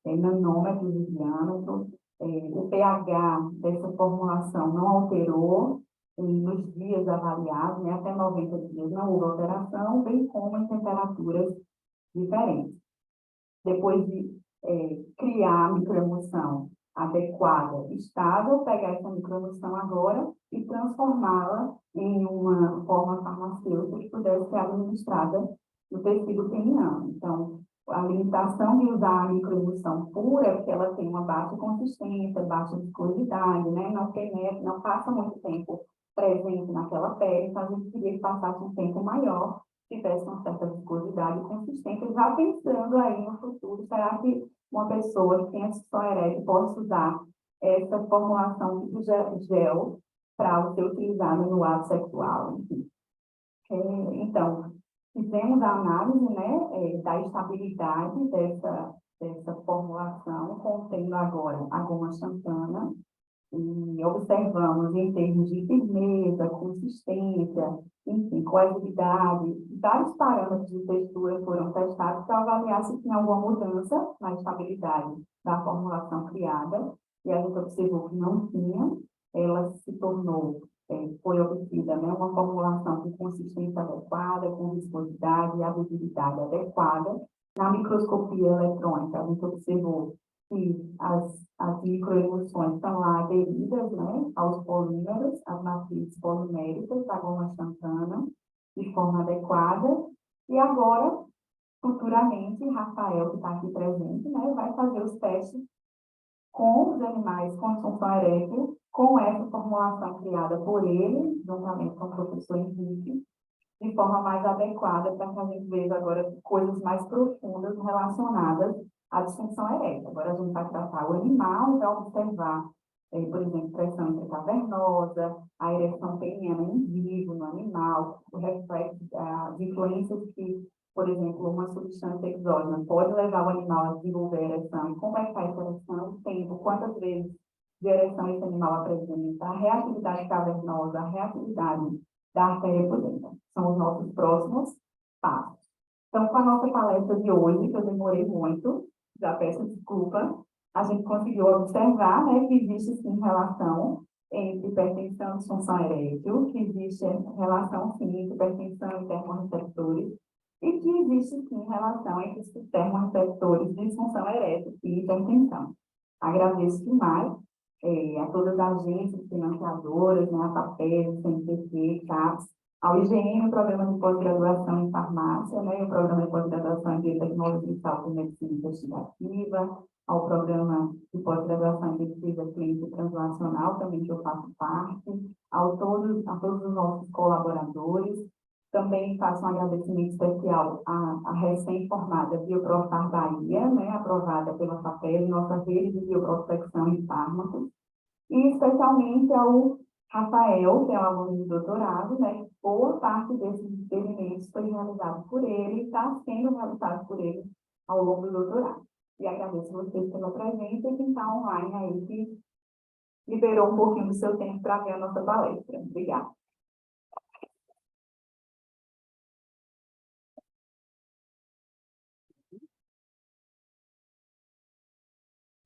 nanômetros de diâmetro. O pH dessa formulação não alterou nos dias avaliados, né, até 90 dias não houve alteração, bem como em temperaturas diferentes. Depois de criar a microemoção adequada, estável, pegar essa microemoção agora e transformá-la em uma forma farmacêutica que pudesse ser administrada no tecido peniano. Então, a limitação de usar a microemulsão pura é porque ela tem uma baixa consistência, baixa viscosidade, né? Não penetra, não passa muito tempo presente naquela pele, então a gente queria que passasse um tempo maior, tivesse uma certa viscosidade e consistência, já pensando aí no futuro, será que uma pessoa que tem disfunção erétil pode usar essa formulação de gel para ser utilizada no ato sexual, enfim. Então, fizemos a análise, né, da estabilidade dessa formulação, contendo agora a goma xantana, e observamos em termos de firmeza, consistência, enfim, coesividade, vários parâmetros de textura foram testados para avaliar se tinha alguma mudança na estabilidade da formulação criada, e a gente observou que não tinha, ela se tornou, foi obtida, né, uma formulação com consistência adequada, com viscosidade e adesividade adequada. Na microscopia eletrônica, a gente observou que as microemulsões estão lá aderidas, né, aos polímeros, às matrizes poliméricas da goma xantana, de forma adequada. E agora, futuramente, Rafael, que está aqui presente, né, vai fazer os testes com os animais com disfunção erétil, com essa formulação criada por ele, juntamente com o professor Henrique, de forma mais adequada para que a gente veja agora coisas mais profundas relacionadas à disfunção erétil. Agora a gente vai tratar o animal para observar, por exemplo, pressão intracavernosa, a ereção peniana em vivo no animal, o reflexo, as influências que, por exemplo, uma substância exógena pode levar o animal a desenvolver ereção, e como é que está essa ereção, o tempo, quantas vezes de ereção esse animal apresenta, a reatividade cavernosa, a reatividade da artéria pudenda. São os nossos próximos passos. Então, com a nossa palestra de hoje, que eu demorei muito, já peço desculpa, a gente conseguiu observar, né, que existe sim relação entre hipertensão e disfunção erétil, que existe relação sim entre hipertensão e termorreceptores, e que existe sim relação entre os termorreceptores de disfunção erétil e hipertensão. Agradeço demais a todas as agências financiadoras, né, a FAPES, CNPq, CAPES, ao IGM, o Programa de Pós-Graduação em Farmácia, né, o Programa de Pós-Graduação em Biotecnologia e Saúde e Medicina Investigativa, ao Programa de Pós-Graduação em Pesquisa Clínica Translacional, também que eu faço parte, a todos os nossos colaboradores. Também faço um agradecimento especial à recém-formada Bioprofar Bahia, né, aprovada pela FAPES, nossa rede de bioprospecção em fármacos, e especialmente ao Rafael, que é um aluno de doutorado, né, boa parte desses experimentos foi realizado por ele e está sendo realizado por ele ao longo do doutorado. E agradeço vocês pela presença e quem está online aí, que liberou um pouquinho do seu tempo para ver a nossa palestra. Obrigada.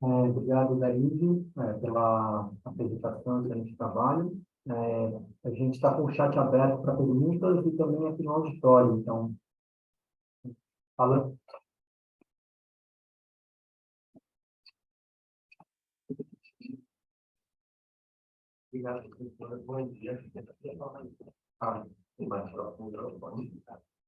Obrigado, Daíde, pela apresentação desse trabalho. A gente está com o chat aberto para perguntas e também aqui no auditório. Então, Alan. Obrigado, professora. Bom dia. Mais profundo, pode.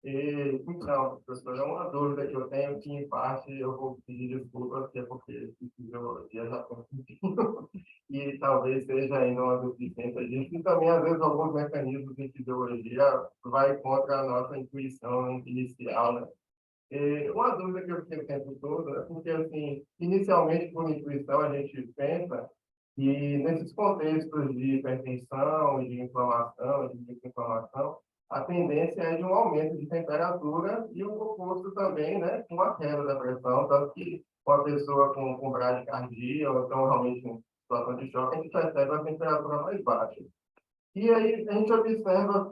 Então, professor, é uma dúvida que eu tenho que, em parte, eu vou pedir desculpas, que é porque fisiologia já tem um pouquinho, e talvez seja ainda uma deficiência disso, e também, às vezes, alguns mecanismos de fisiologia vai contra a nossa intuição inicial, né? Uma dúvida que eu fiquei o tempo todo é porque, assim, inicialmente, por intuição, a gente pensa que, nesses contextos de hipertensão, de inflamação, de desinflamação, a tendência é de um aumento de temperatura e o oposto também, né, com a queda da pressão, tanto que uma pessoa com bradicardia ou então realmente em situação de choque, a gente percebe a temperatura mais baixa. E aí a gente observa,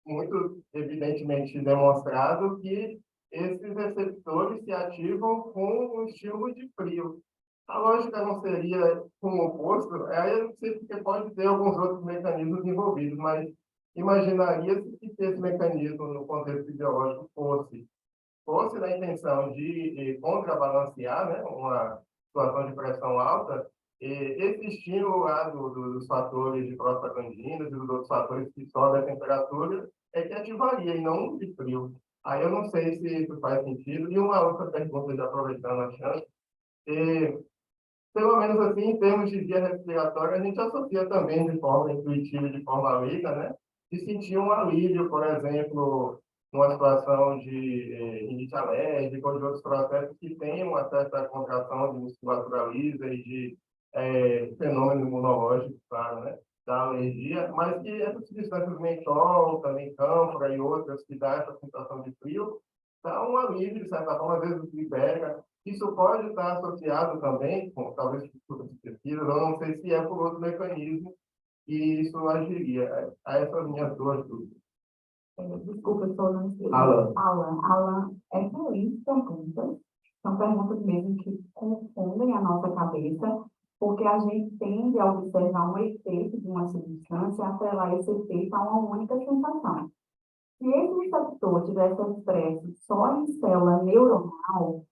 muito evidentemente demonstrado, que esses receptores se ativam com um estímulo de frio. A lógica não seria com o oposto, aí eu não sei porque pode ter alguns outros mecanismos envolvidos, mas imaginaria-se que esse mecanismo no contexto biológico fosse na intenção de contrabalancear, né, uma situação de pressão alta, esse estímulo lá dos fatores de prostaglandinas e dos outros fatores que sobem a temperatura é que ativaria, e não de frio. Aí eu não sei se isso faz sentido. E uma outra pergunta, já aproveitando a chance, pelo menos assim, em termos de via respiratória, a gente associa também de forma intuitiva e de forma leiga, né? De sentir um alívio, por exemplo, numa situação de rinite alérgica ou de outros processos que têm uma certa contração de musculatura lisa e de fenômeno imunológico, claro, né? Da alergia, mas que essas substâncias mentol, também cânfora e outras que dão essa sensação de frio, dá um alívio, de certa forma, às vezes libera. Isso pode estar associado também, com talvez por pesquisas, eu não sei se é por outro mecanismo que isso agiria. A essas minhas duas dúvidas. Desculpa, eu estou não sei. Alan. Alan, excelentes perguntas. São perguntas mesmo que confundem a nossa cabeça, porque a gente tende a observar um efeito de uma substância e atrelar esse efeito a uma única sensação. Se esse receptor tivesse expresso só em célula neuronal,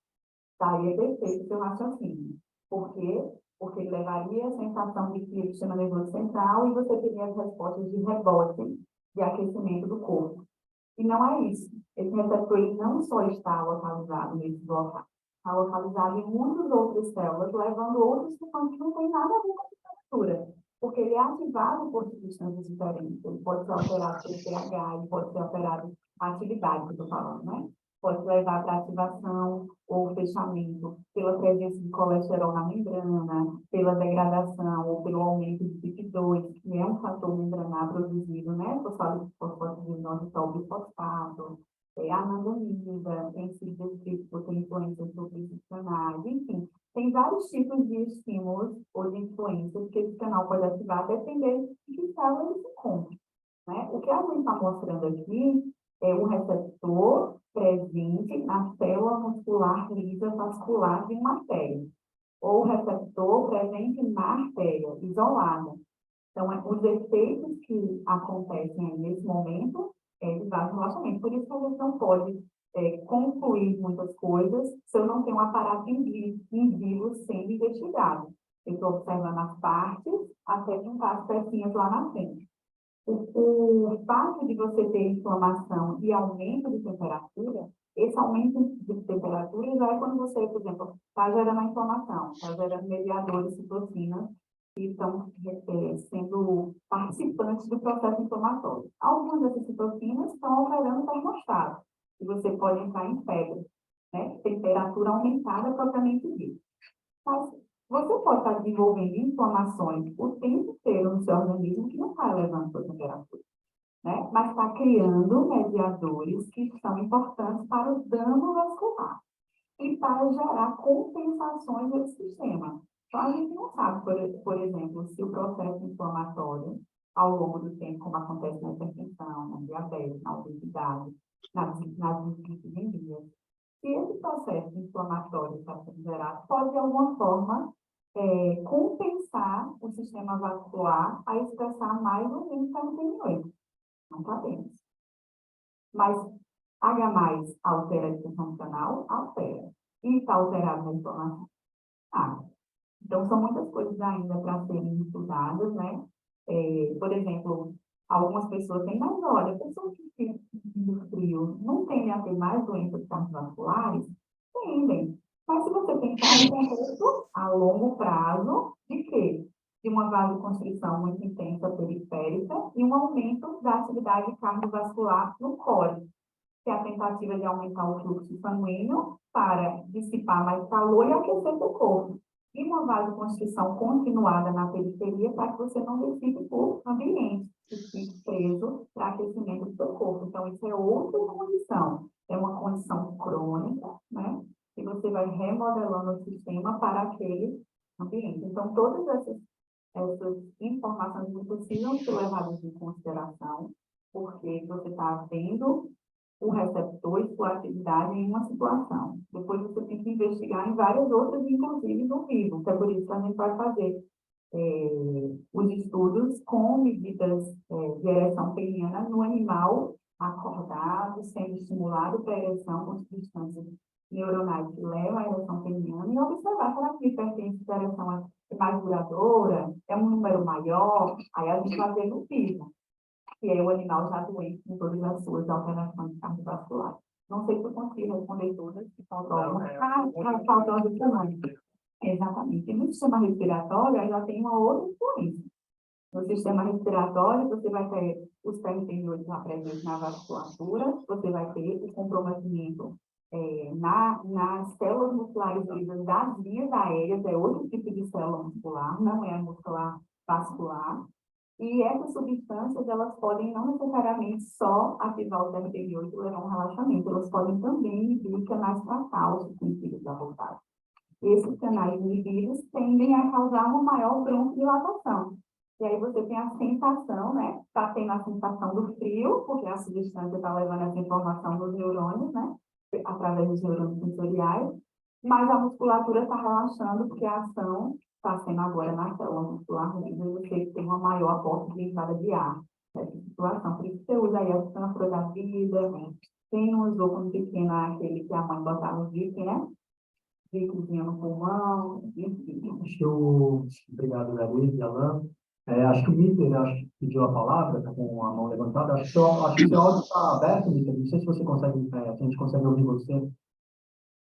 daria perfeito o seu raciocínio. Por quê? Porque ele levaria a sensação de frio do sistema nervoso central e você teria as respostas de rebote, de aquecimento do corpo. E não é isso. Esse receptor ele não só está localizado nesse local, está localizado em muitas outras células, levando outros sintomas que não têm nada a ver com a temperatura, porque ele é ativado por substâncias diferentes. Ele pode ser alterado pelo pH, ele pode ser alterado a atividade que eu estou falando, né? Pode levar para ativação ou fechamento pela presença de colesterol na membrana, pela degradação ou pelo aumento de PIP2, que é um fator membranar produzido, né? Fosfatidilnositol bifosfato, anandamida, tem sido descrito por influências nutricionais, enfim. Tem vários tipos de estímulos ou de influências que esse canal pode ativar, dependendo de que célula ele se encontra, né? O que a gente está mostrando aqui é um receptor presente na célula muscular lisa vascular de uma artéria, ou receptor presente na artéria, isolada. Então, os efeitos que acontecem aí nesse momento é de vasodilatamento. Por isso que a gente não pode concluir muitas coisas se eu não tenho um aparato em vivo sendo investigado. Eu estou observando as partes até juntar as pecinhas lá na frente. O fato de você ter inflamação e aumento de temperatura, esse aumento de temperatura já é quando você, por exemplo, está gerando a inflamação, está gerando mediadores, citocinas, que estão sendo participantes do processo inflamatório. Algumas dessas citocinas estão alterando o termostato, e você pode entrar em febre, né? Temperatura aumentada propriamente dita. Mas você pode estar desenvolvendo inflamações o tempo inteiro no seu organismo que não está elevando a sua temperatura, né? Mas está criando mediadores que são importantes para o dano vascular e para gerar compensações desse sistema. Então, a gente não sabe, por exemplo, se o processo inflamatório, ao longo do tempo, como acontece na hipertensão, na diabetes, na obesidade, nas dislipidemias, se esse processo inflamatório está sendo gerado, pode, de alguma forma, compensar o sistema vascular a expressar mais ou menos carotenoide. Não sabemos. Mas H+, altera a disfunção funcional? Altera. E está alterado na inflamação? Então, são muitas coisas ainda para serem estudadas, né? Por exemplo, algumas pessoas têm, mas olha, pessoas que ficam no frio não tendem a ter mais doenças cardiovasculares? Tendem. Mas se você pensar em contexto a longo prazo, de quê? De uma vasoconstrição muito intensa periférica e um aumento da atividade cardiovascular no core, que é a tentativa de aumentar o fluxo sanguíneo para dissipar mais calor e aquecer o corpo. E uma vasoconstrição continuada na periferia para que você não dissipe por ambiente, que fique preso para aquecimento do seu corpo. Então, isso é outra condição. É uma condição crônica, né? E você vai remodelando o sistema para aquele ambiente. Então, todas essas informações precisam ser levadas em consideração, porque você está vendo o receptor e sua atividade em uma situação. Depois você tem que investigar em várias outras, inclusive no vivo. Então, é por isso que a gente vai fazer os estudos com medidas de ereção peniana no animal acordado, sendo estimulado para a ereção com substâncias neuronais que levam à ereção peniana e observar será que hipertensão de ereção é mais duradoura, é um número maior, aí a gente vai ver no FIV, que é o animal já doente com todas as suas alterações cardiovasculares. Não sei se eu consigo responder todas, que faltam algumas. Faltam as também. Exatamente. E no sistema respiratório, aí já tem uma outra influência. No sistema respiratório, você vai ter os periferiores presentes na vasculatura, você vai ter o comprometimento nas células musculares vivas das vias aéreas, é outro tipo de célula muscular, não é a muscular vascular. E essas substâncias, elas podem não necessariamente só ativar o TRPV8 e levar a um relaxamento, elas podem também inibir canais tracálcicos sentidos da vontade. Esses canais inibidos tendem a causar uma maior broncodilatação. E aí você tem a sensação, né? Está tendo a sensação do frio, porque a substância está levando essa informação dos neurônios, né? Através dos neurônios sensoriais, mas a musculatura está relaxando, porque a ação está sendo agora na célula muscular, e você tem uma maior aporte de entrada de ar nessa situação. Por isso você usa aí a ânfora da vida, quem não usou quando pequena aquele que a mãe botava o DIC, né? DICzinho no pulmão, enfim. Obrigado, Gabi, Alan. Acho que o Mitter, acho que pediu a palavra, está com a mão levantada. Acho que o seu áudio está aberto, Mitter. Não sei se você consegue, se a gente consegue ouvir você.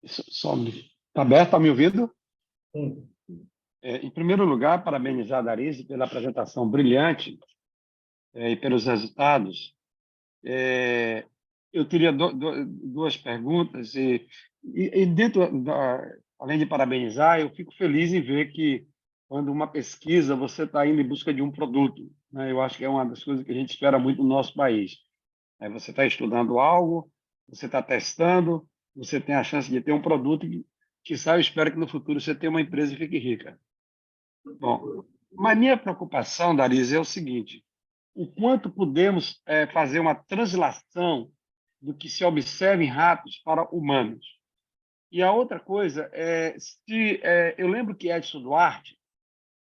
Só está aberto, está me ouvindo? Sim. Em primeiro lugar, parabenizar a Darise pela apresentação brilhante e pelos resultados. Eu teria duas perguntas e dentro além de parabenizar, eu fico feliz em ver que quando uma pesquisa você está indo em busca de um produto, né? Eu acho que é uma das coisas que a gente espera muito no nosso país. Você está estudando algo, você está testando, você tem a chance de ter um produto que eu espero que no futuro você tenha uma empresa e fique rica. Bom, mas minha preocupação, Darise, é o seguinte: o quanto podemos fazer uma translação do que se observa em ratos para humanos. E a outra coisa eu lembro que Edson Duarte,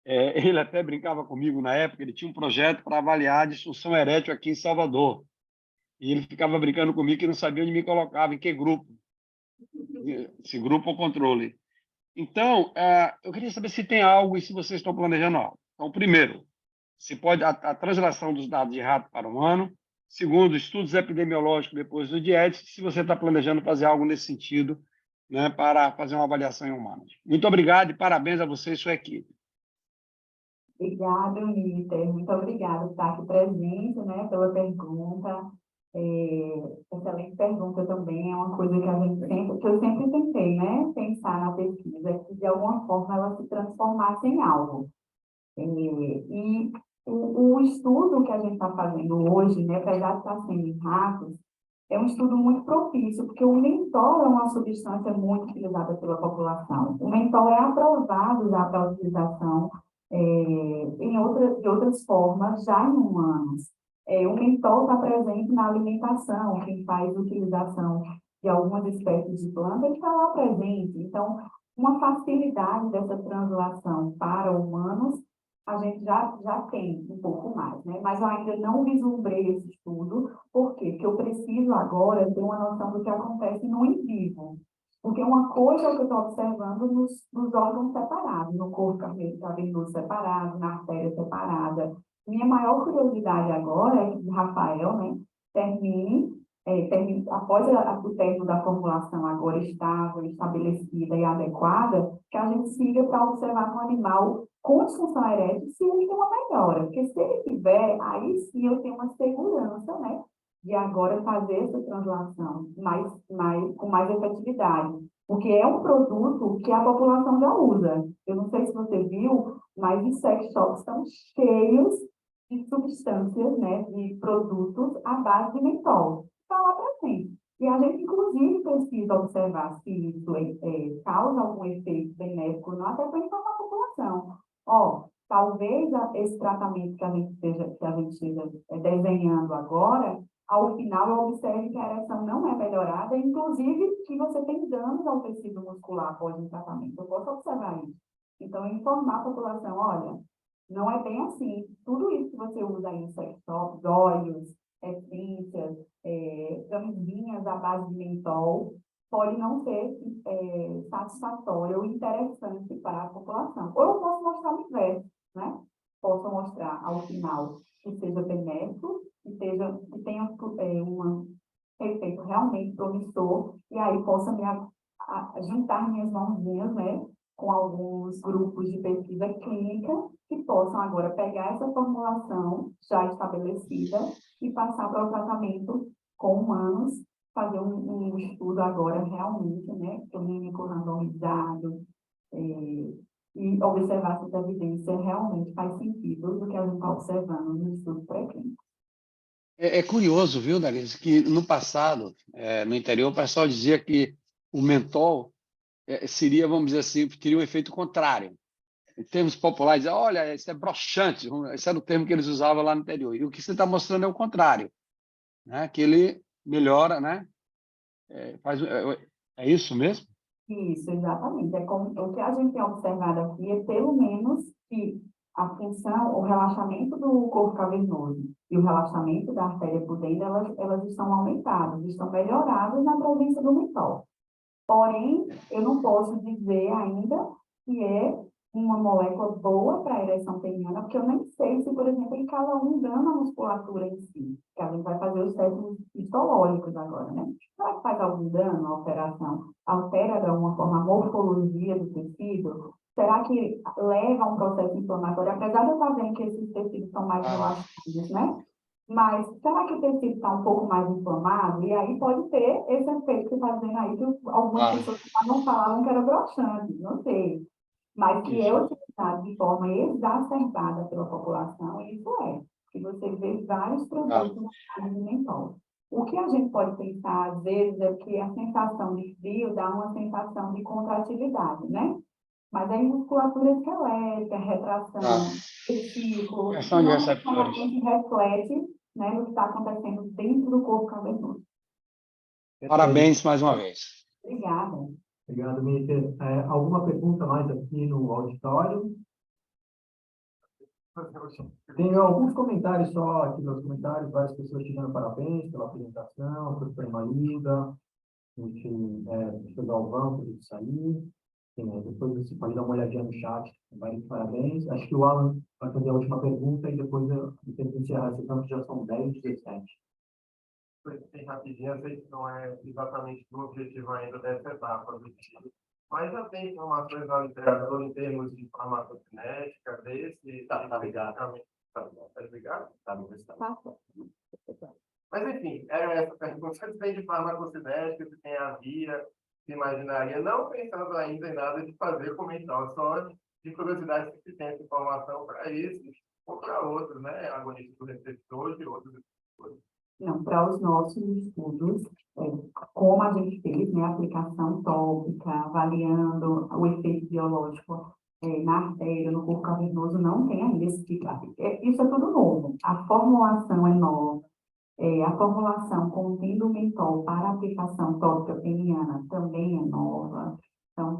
ele até brincava comigo na época, ele tinha um projeto para avaliar a disfunção erétil aqui em Salvador. E ele ficava brincando comigo que não sabia onde me colocava, em que grupo. Se grupo ou controle. Então, eu queria saber se tem algo e se vocês estão planejando algo. Então, primeiro, se pode a translação dos dados de rato para humano. Segundo, estudos epidemiológicos depois do DIET, se você está planejando fazer algo nesse sentido, né, para fazer uma avaliação em humanos. Muito obrigado e parabéns a você e sua equipe. Obrigada, Mitter. Muito obrigada por estar aqui presente, né, pela pergunta. Excelente pergunta também, é uma coisa que eu sempre tentei, né, pensar na pesquisa, que de alguma forma ela se transformasse em algo. E o estudo que a gente está fazendo hoje, né, apesar de estar sendo em ratos, é um estudo muito propício, porque o mentol é uma substância muito utilizada pela população. O mentol é aprovado já para utilização de outras formas, já em humanos. O mentol está presente na alimentação, quem faz utilização de algumas espécies de planta, ele está lá presente. Então, uma facilidade dessa translação para humanos, a gente já tem um pouco mais, né? Mas eu ainda não vislumbrei esse estudo. Por quê? Porque eu preciso agora ter uma noção do que acontece no in vivo. Porque uma coisa é o que eu estou observando nos órgãos separados, no corpo cavernoso separado, na artéria separada. Minha maior curiosidade agora é que o Rafael, né, termine após o término da formulação agora estável, estabelecida e adequada, que a gente siga para observar no animal com disfunção erétil se ele tem uma melhora. Porque se ele tiver, aí sim eu tenho uma segurança, né, de agora fazer essa translação com mais efetividade. Porque é um produto que a população já usa. Eu não sei se você viu, mas os sex shops estão cheios de substâncias, né, de produtos à base de mentol. Está lá presente. E a gente, inclusive, precisa observar se isso causa algum efeito benéfico, não, até para informar a população. Talvez esse tratamento que a gente esteja desenhando agora, ao final eu observe que a ereção não é melhorada, inclusive que você tem danos ao tecido muscular após o tratamento. Eu posso observar isso. Então, informar a população, olha, não é bem assim. Tudo isso que você usa aí, sex shops, óleos, essências, camisinhas à base de mentol, pode não ser satisfatório ou interessante para a população. Ou eu posso mostrar o inverso, né? Posso mostrar, ao final, que seja benéfico, que tenha um efeito realmente promissor, e aí possa juntar minhas mãozinhas, né, com alguns grupos de pesquisa clínica que possam agora pegar essa formulação já estabelecida e passar para o tratamento com humanos, fazer um estudo agora realmente, né, clínico, randomizado, e observar se essa evidência realmente faz sentido do que a gente está observando no estudo pré-clínico. É curioso, viu, Darícia, que no passado, no interior, o pessoal dizia que o mentol seria, vamos dizer assim, teria um efeito contrário. Em termos populares, olha, isso é broxante, esse era o termo que eles usavam lá no interior. E o que você está mostrando é o contrário, né? Que ele melhora, né? É isso mesmo? Isso, exatamente. O que a gente tem observado aqui é, pelo menos, que a função, o relaxamento do corpo cavernoso e o relaxamento da artéria pudenda, elas estão aumentadas, estão melhoradas na presença do mentol. Porém, eu não posso dizer ainda que é uma molécula boa para a ereção peniana, porque eu nem sei se, por exemplo, ele causa um dano à musculatura em si, que a gente vai fazer os testes histológicos agora, né? Será que faz algum dano à operação? Altera de alguma forma a morfologia do tecido? Será que leva a um processo inflamatório? Apesar de eu estar vendo que esses tecidos são mais relaxados, né? Mas será que o tecido está um pouco mais inflamado? E aí pode ter esse efeito que está dizendo aí, que algumas pessoas não falavam que era broxante, não sei. Mas que é utilizado de forma exacerbada pela população, isso é. Que você vê vários produtos de mentol. O que a gente pode pensar, às vezes, é que a sensação de frio dá uma sensação de contratividade, né? Mas aí musculatura esquelética, retração, testículo, Questão de não receptores. necessariamente reflete, né, no que está acontecendo dentro do corpo cavernoso. Parabéns mais uma vez. Obrigada. Obrigado, Mister. Alguma pergunta mais aqui no auditório? Tenho alguns comentários só aqui nos comentários, várias pessoas te dando parabéns pela apresentação, professora Maída, enfim, professor Galvão, por isso sair. Depois você pode dar uma olhadinha no chat, vários parabéns. Acho que o Alan vai fazer a última pergunta e depois eu tento encerrar a sessão, que já são 10h17. Bem rapidinho, eu sei que não é exatamente o objetivo ainda dessa etapa, mas já tem informações na literatura em termos de farmacocinética desse... Tá ligado. Tá ligado? Tá ligado. Mas, enfim, essa pergunta, se tem de farmacocinética, se tem a via, se imaginaria, não pensando ainda em nada de fazer comentário, só de curiosidade se tem essa informação para isso ou para outros, né? Agonistas do receptor e outros coisas. Não, para os nossos estudos, como a gente fez, né, a aplicação tópica, avaliando o efeito biológico na artéria, no corpo cavernoso, não tem ainda esse tipo. Isso é tudo novo. A formulação é nova. A formulação contendo mentol para aplicação tópica peniana também é nova. Então,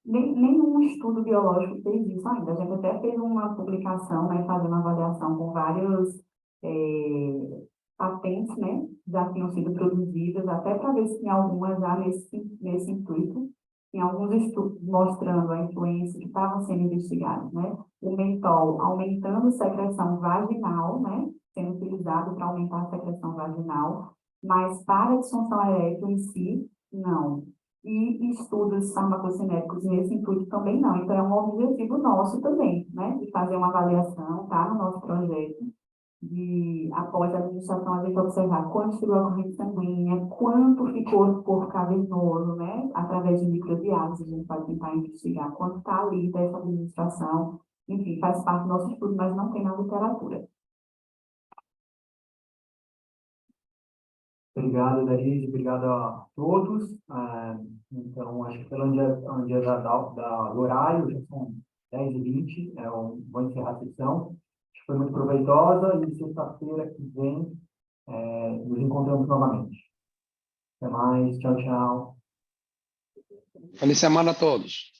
nenhum estudo biológico fez isso ainda. A gente até fez uma publicação, né, fazendo uma avaliação com vários patentes, né, já tinham sido produzidas, até para ver se tem algumas já nesse intuito. Tem alguns estudos mostrando a influência que estavam sendo investigados, né? O mentol aumentando secreção vaginal, né? Sendo utilizado para aumentar a secreção vaginal, mas para a disfunção erétil em si, não. E estudos farmacocinéticos nesse intuito também não. Então, é um objetivo nosso também, né? De fazer uma avaliação, tá? No nosso projeto, após a administração, a gente observar quanto chegou a corrente sanguínea, quanto ficou no corpo cavernoso, né? Através de microbiálise, a gente vai tentar investigar quanto está ali dessa administração. Enfim, faz parte do nosso estudo, mas não tem na literatura. Obrigado, Darícia, obrigado a todos. Então, acho que pelo dia do horário, já são 10h20, vou encerrar a sessão. Acho que foi muito proveitosa e sexta-feira que vem nos encontramos novamente. Até mais, tchau, tchau. Feliz semana a todos.